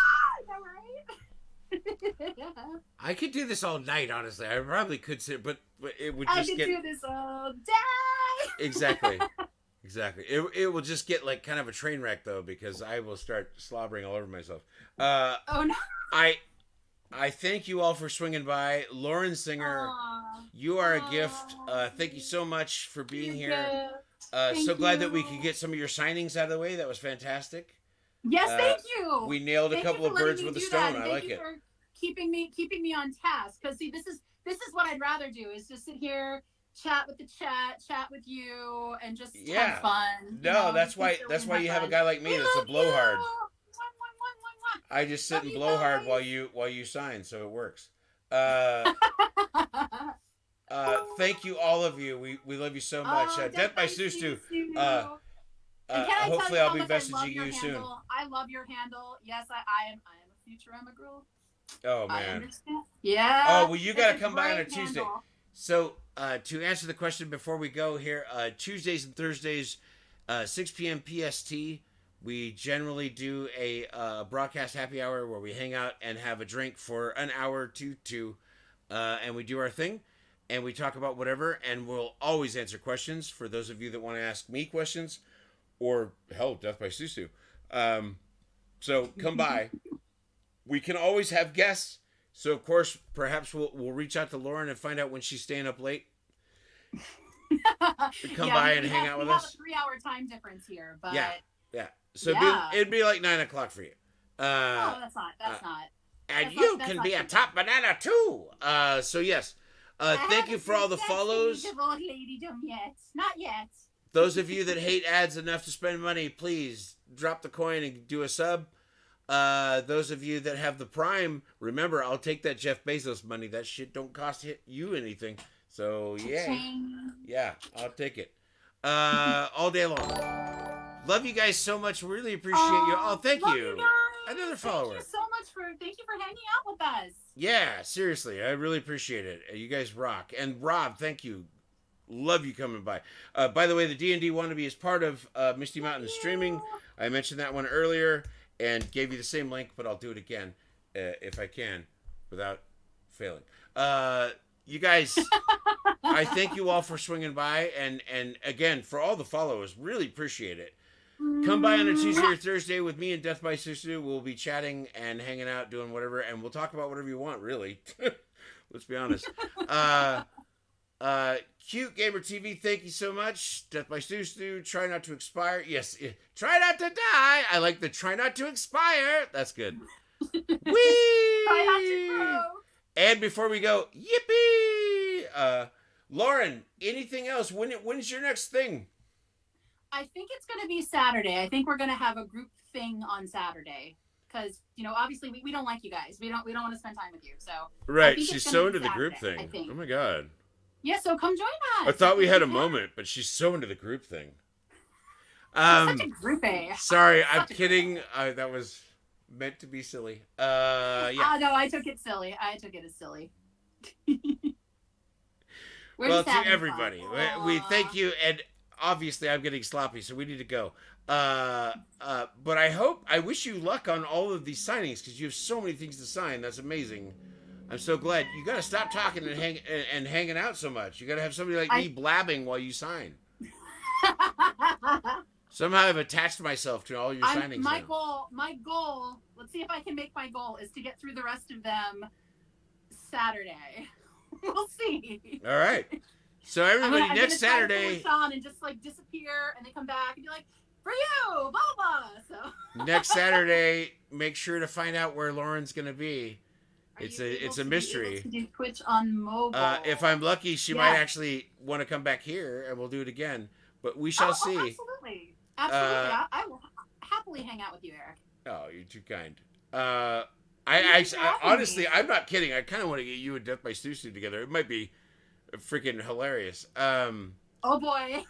I could do this all night, honestly. I probably could sit, but it would just do this all day. Exactly. It will just get like kind of a train wreck though, because I will start slobbering all over myself. Oh no. I thank you all for swinging by. Lauren Synger, you are a gift. Thank you so much for being here. So glad that we could get some of your signings out of the way. That was fantastic. Yes, thank you. We nailed a couple of birds with a stone. I like it. For keeping me on task, because see, this is what I'd rather do, is just sit here, chat with the chat with you, and just have fun. No, that's why you have a guy like me that's a blowhard. I just sit and blow hard while you sign, so it works. Uh, thank you, all of you. We love you so much. Oh, Death by Sustu. Uh, and can I tell hopefully you I'll how be much I love messaging your you soon. handle? I love your handle. Yes, I am a Futurama girl. Oh I man. understand. Yeah. Oh well, you got to it's a come by on a great Tuesday. handle. So to answer the question before we go here, Tuesdays and Thursdays, 6 p.m. PST. We generally do a broadcast happy hour where we hang out and have a drink for an hour or two, and we do our thing, and we talk about whatever, and we'll always answer questions for those of you that want to ask me questions, or hell, Death by Susu. So come by. We can always have guests. So of course, perhaps we'll reach out to Lauren and find out when she's staying up late. Come by and hang out with us. We have a 3-hour time difference here, but yeah. So yeah. it'd be like 9 o'clock for you. Oh, that's not. And That's you not can too be a bad. top banana too. So yes. Thank you for all the follows. Ladydom yet. Not yet. Those of you that hate ads enough to spend money, please drop the coin and do a sub. Those of you that have the Prime, remember, I'll take that Jeff Bezos money. That shit don't cost you anything. So yeah, I'll take it. All day long. Love you guys so much. Really appreciate you. Oh, thank you. Another follower. Thank you for hanging out with us. Yeah, seriously, I really appreciate it. You guys rock. And Rob, thank you. Love you coming by. By the way, the D&D Wannabe is part of Misty Mountain Streaming. I mentioned that one earlier and gave you the same link, but I'll do it again if I can without failing. You guys, I thank you all for swinging by, and again, for all the followers, really appreciate it. Come by on a Tuesday or Thursday with me and Death by Susu. We'll be chatting and hanging out, doing whatever, and we'll talk about whatever you want, really. Let's be honest. Cute Gamer TV, thank you so much. Death by Susu, try not to expire. Yes, try not to die. I like the try not to expire. That's good. Whee! Try not to grow. And before we go, yippee! Lauren, anything else? When's your next thing? I think it's going to be Saturday. I think we're going to have a group thing on Saturday because obviously we don't like you guys. We don't want to spend time with you. So right, she's so into the group thing. I think. Oh my god. Yeah, so come join us. I thought we had a moment, but she's so into the group thing. Such a groupie. Sorry, I'm kidding. That was meant to be silly. Yeah. No, I took it silly. I took it as silly. Well, to everybody, we thank you, and obviously I'm getting sloppy, so we need to go. But I wish you luck on all of these signings because you have so many things to sign. That's amazing. I'm so glad. You got to stop talking and hanging out so much. You got to have somebody like me blabbing while you sign. Somehow I've attached myself to all your signings. My goal. Let's see if I can make my goal is to get through the rest of them Saturday. We'll see. All right. So everybody, next Saturday. On and just like disappear, and they come back and be like, "For you, blah blah." So next Saturday, make sure to find out where Lauren's gonna be. It's a mystery. To do Twitch on mobile. If I'm lucky, she might actually want to come back here, and we'll do it again. But we shall see. Absolutely. I will happily hang out with you, Eric. Oh, you're too kind. I honestly, I'm not kidding. I kind of want to get you and Death by Susu together. It might be freaking hilarious. Oh boy.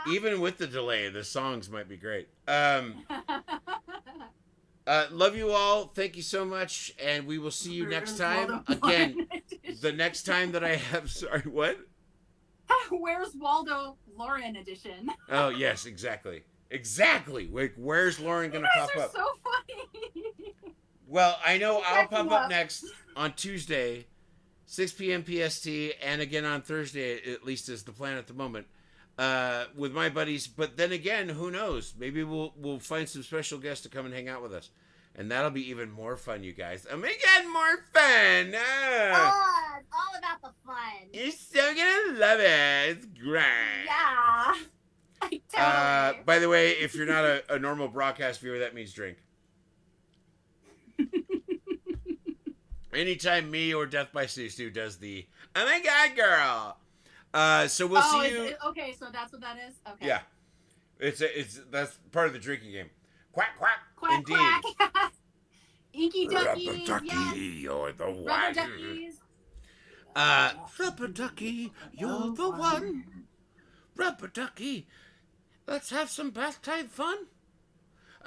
Even with the delay, the songs might be great. Love you all. Thank you so much, and we will see you next time. Again, the next time that I have. Sorry, what? Where's Waldo Lauren edition? Oh yes, exactly. Wait, where's Lauren gonna pop up? So funny. Well, I know I'll pop up next on Tuesday, 6 p.m. PST, and again on Thursday, at least is the plan at the moment, with my buddies. But then again, who knows? Maybe we'll find some special guests to come and hang out with us, and that'll be even more fun, you guys. Oh my god, more fun! Oh, it's all about the fun. You're so gonna love it. It's great. Yeah. Totally. By the way, if you're not a normal broadcast viewer, that means drink. Anytime me or Death by Susu does the "Oh my god, girl," so we'll see you. Okay, so that's what that is. Okay. Yeah, that's part of the drinking game. Quack quack. Quack Indeed. quack. Inky Rubber duckies, ducky, yes. you're the one. Rubber duckies. Rubber ducky, you're the one. Rubber ducky, let's have some bath time fun.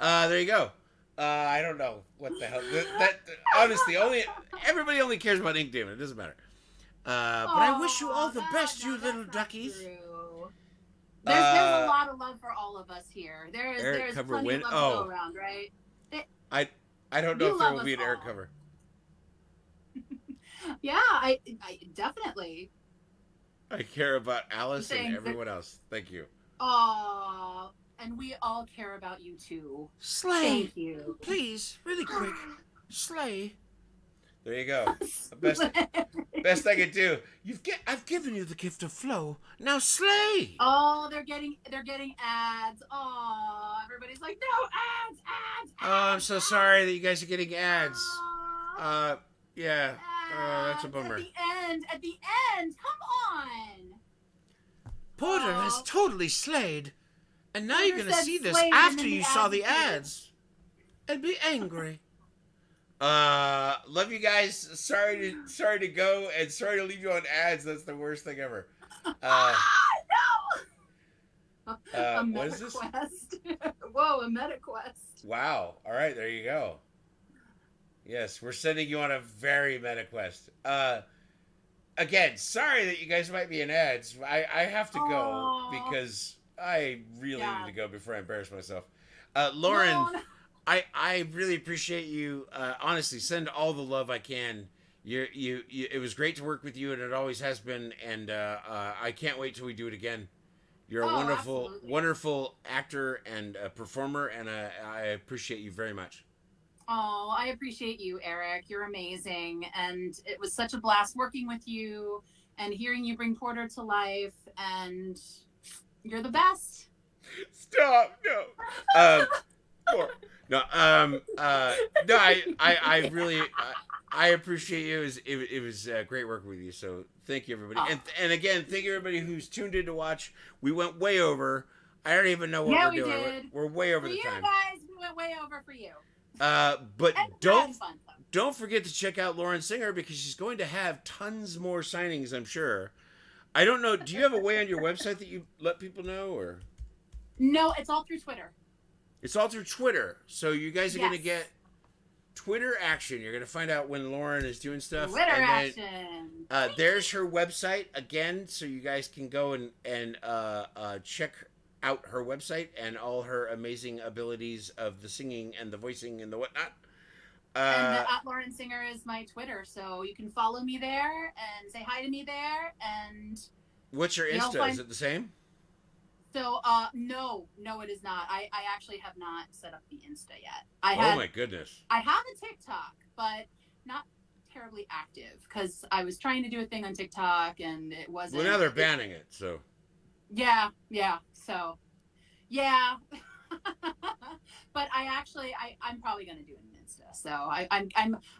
There you go. I don't know what the hell. That honestly, everybody only cares about ink-tainted. It doesn't matter. But I wish you all the best, you little duckies. There's a lot of love for all of us here. Eric There's cover plenty win. of love to go around, right? I don't know You if there love will be us an Eric all. cover. Yeah, I definitely. I care about Alice and Saying that- everyone else. Thank you. Oh, and we all care about you too. Slay, Thank you. please, really quick. Slay. There you go. Best I could do. I've given you the gift of flow. Now slay. Oh, they're getting ads. Oh, everybody's like, no ads. Oh, I'm so sorry that you guys are getting ads. Aw, Yeah. That's a ads bummer. At the end, come on. Porter has totally slayed. And now you're Porter going to said see this slayed, and after then you the saw ads the appeared. ads. And be angry. Love you guys. Sorry to go and sorry to leave you on ads. That's the worst thing ever. No. A What is this? quest. Whoa, a meta quest. Wow. All right, there you go. Yes, we're sending you on a very meta quest. Again, sorry that you guys might be in ads. I have to go Aw. because I really Yeah. need to go before I embarrass myself. Lauren, No. I really appreciate you. Honestly, send all the love I can. You it was great to work with you, and it always has been. And I can't wait till we do it again. You're a Absolutely. wonderful actor and performer, and I appreciate you very much. Oh, I appreciate you, Eric. You're amazing. And it was such a blast working with you and hearing you bring Porter to life. And you're the best. Stop! No. No. I really I appreciate you. It was great working with you. So thank you, everybody. Oh. And again, thank you, everybody who's tuned in to watch. We went way over. I don't even know what Yeah, we're we doing. did. We're way over For the you time. guys, we went way over for you. But And don't fun. don't forget to check out Lauren Synger because she's going to have tons more signings, I'm sure. I don't know. Do you have a way on your website that you let people know, or No, it's all through Twitter. it's all through Twitter? So you guys are going to Yes. get Twitter action. You're going to find out when Lauren is doing stuff. Twitter and then, action. there's her website again, so you guys can go and check out her website and all her amazing abilities of the singing and the voicing and the whatnot. And at Lauren Synger is my Twitter, so you can follow me there and say hi to me there. And What's your you'll Insta? find- Is it the same? so, no, it is not. I actually have not set up the Insta yet. Oh my goodness. I have a TikTok, but not terribly active because I was trying to do a thing on TikTok and it wasn't. Well, now they're banning it, so. Yeah. So, yeah. But I'm probably gonna do an Insta. So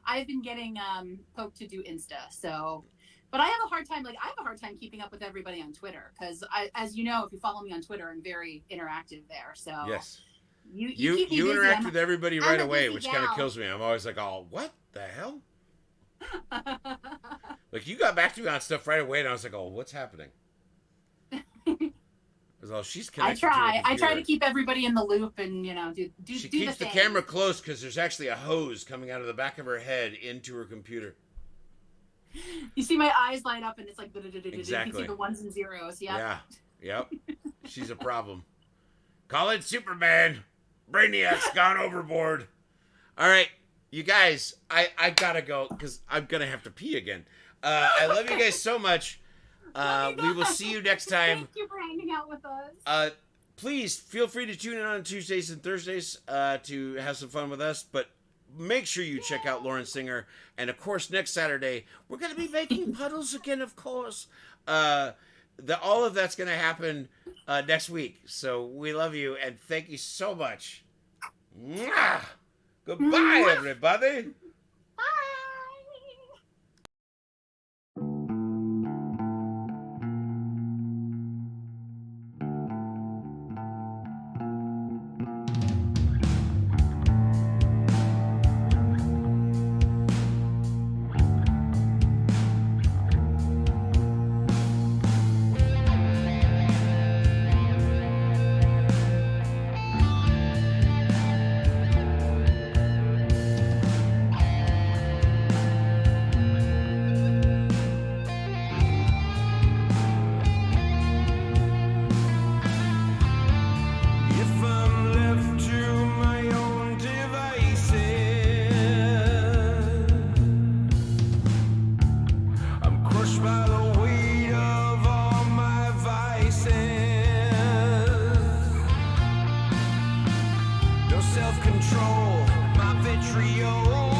I've been getting poked to do Insta. So, but I have a hard time keeping up with everybody on Twitter because as you know, if you follow me on Twitter, I'm very interactive there. So Yes. you You keep me busy. interact with everybody I'm right a away, busy which kind of gal. kills me. I'm always like, oh, what the hell? Like, you got back to me on stuff right away, and I was like, oh, what's happening? Because, oh, she's I connected to her try computer. to keep everybody in the loop and do She do keeps the thing. camera close because there's actually a hose coming out of the back of her head into her computer. You see my eyes light up and it's like you can Exactly. see the ones and zeros. Yeah. Yep. She's a problem. Call it Superman. Brainiac's gone overboard. All right, you guys, I gotta go because I'm gonna have to pee again. I love you guys so much. We will see you next time. Thank you for hanging out with us. Please feel free to tune in on Tuesdays and Thursdays to have some fun with us. But make sure you check out Lauren Synger. And of course, next Saturday we're gonna be making puddles again. Of course, all of that's gonna happen next week. So we love you and thank you so much. Mwah! Goodbye, everybody. Bye. no self-control, my vitriol.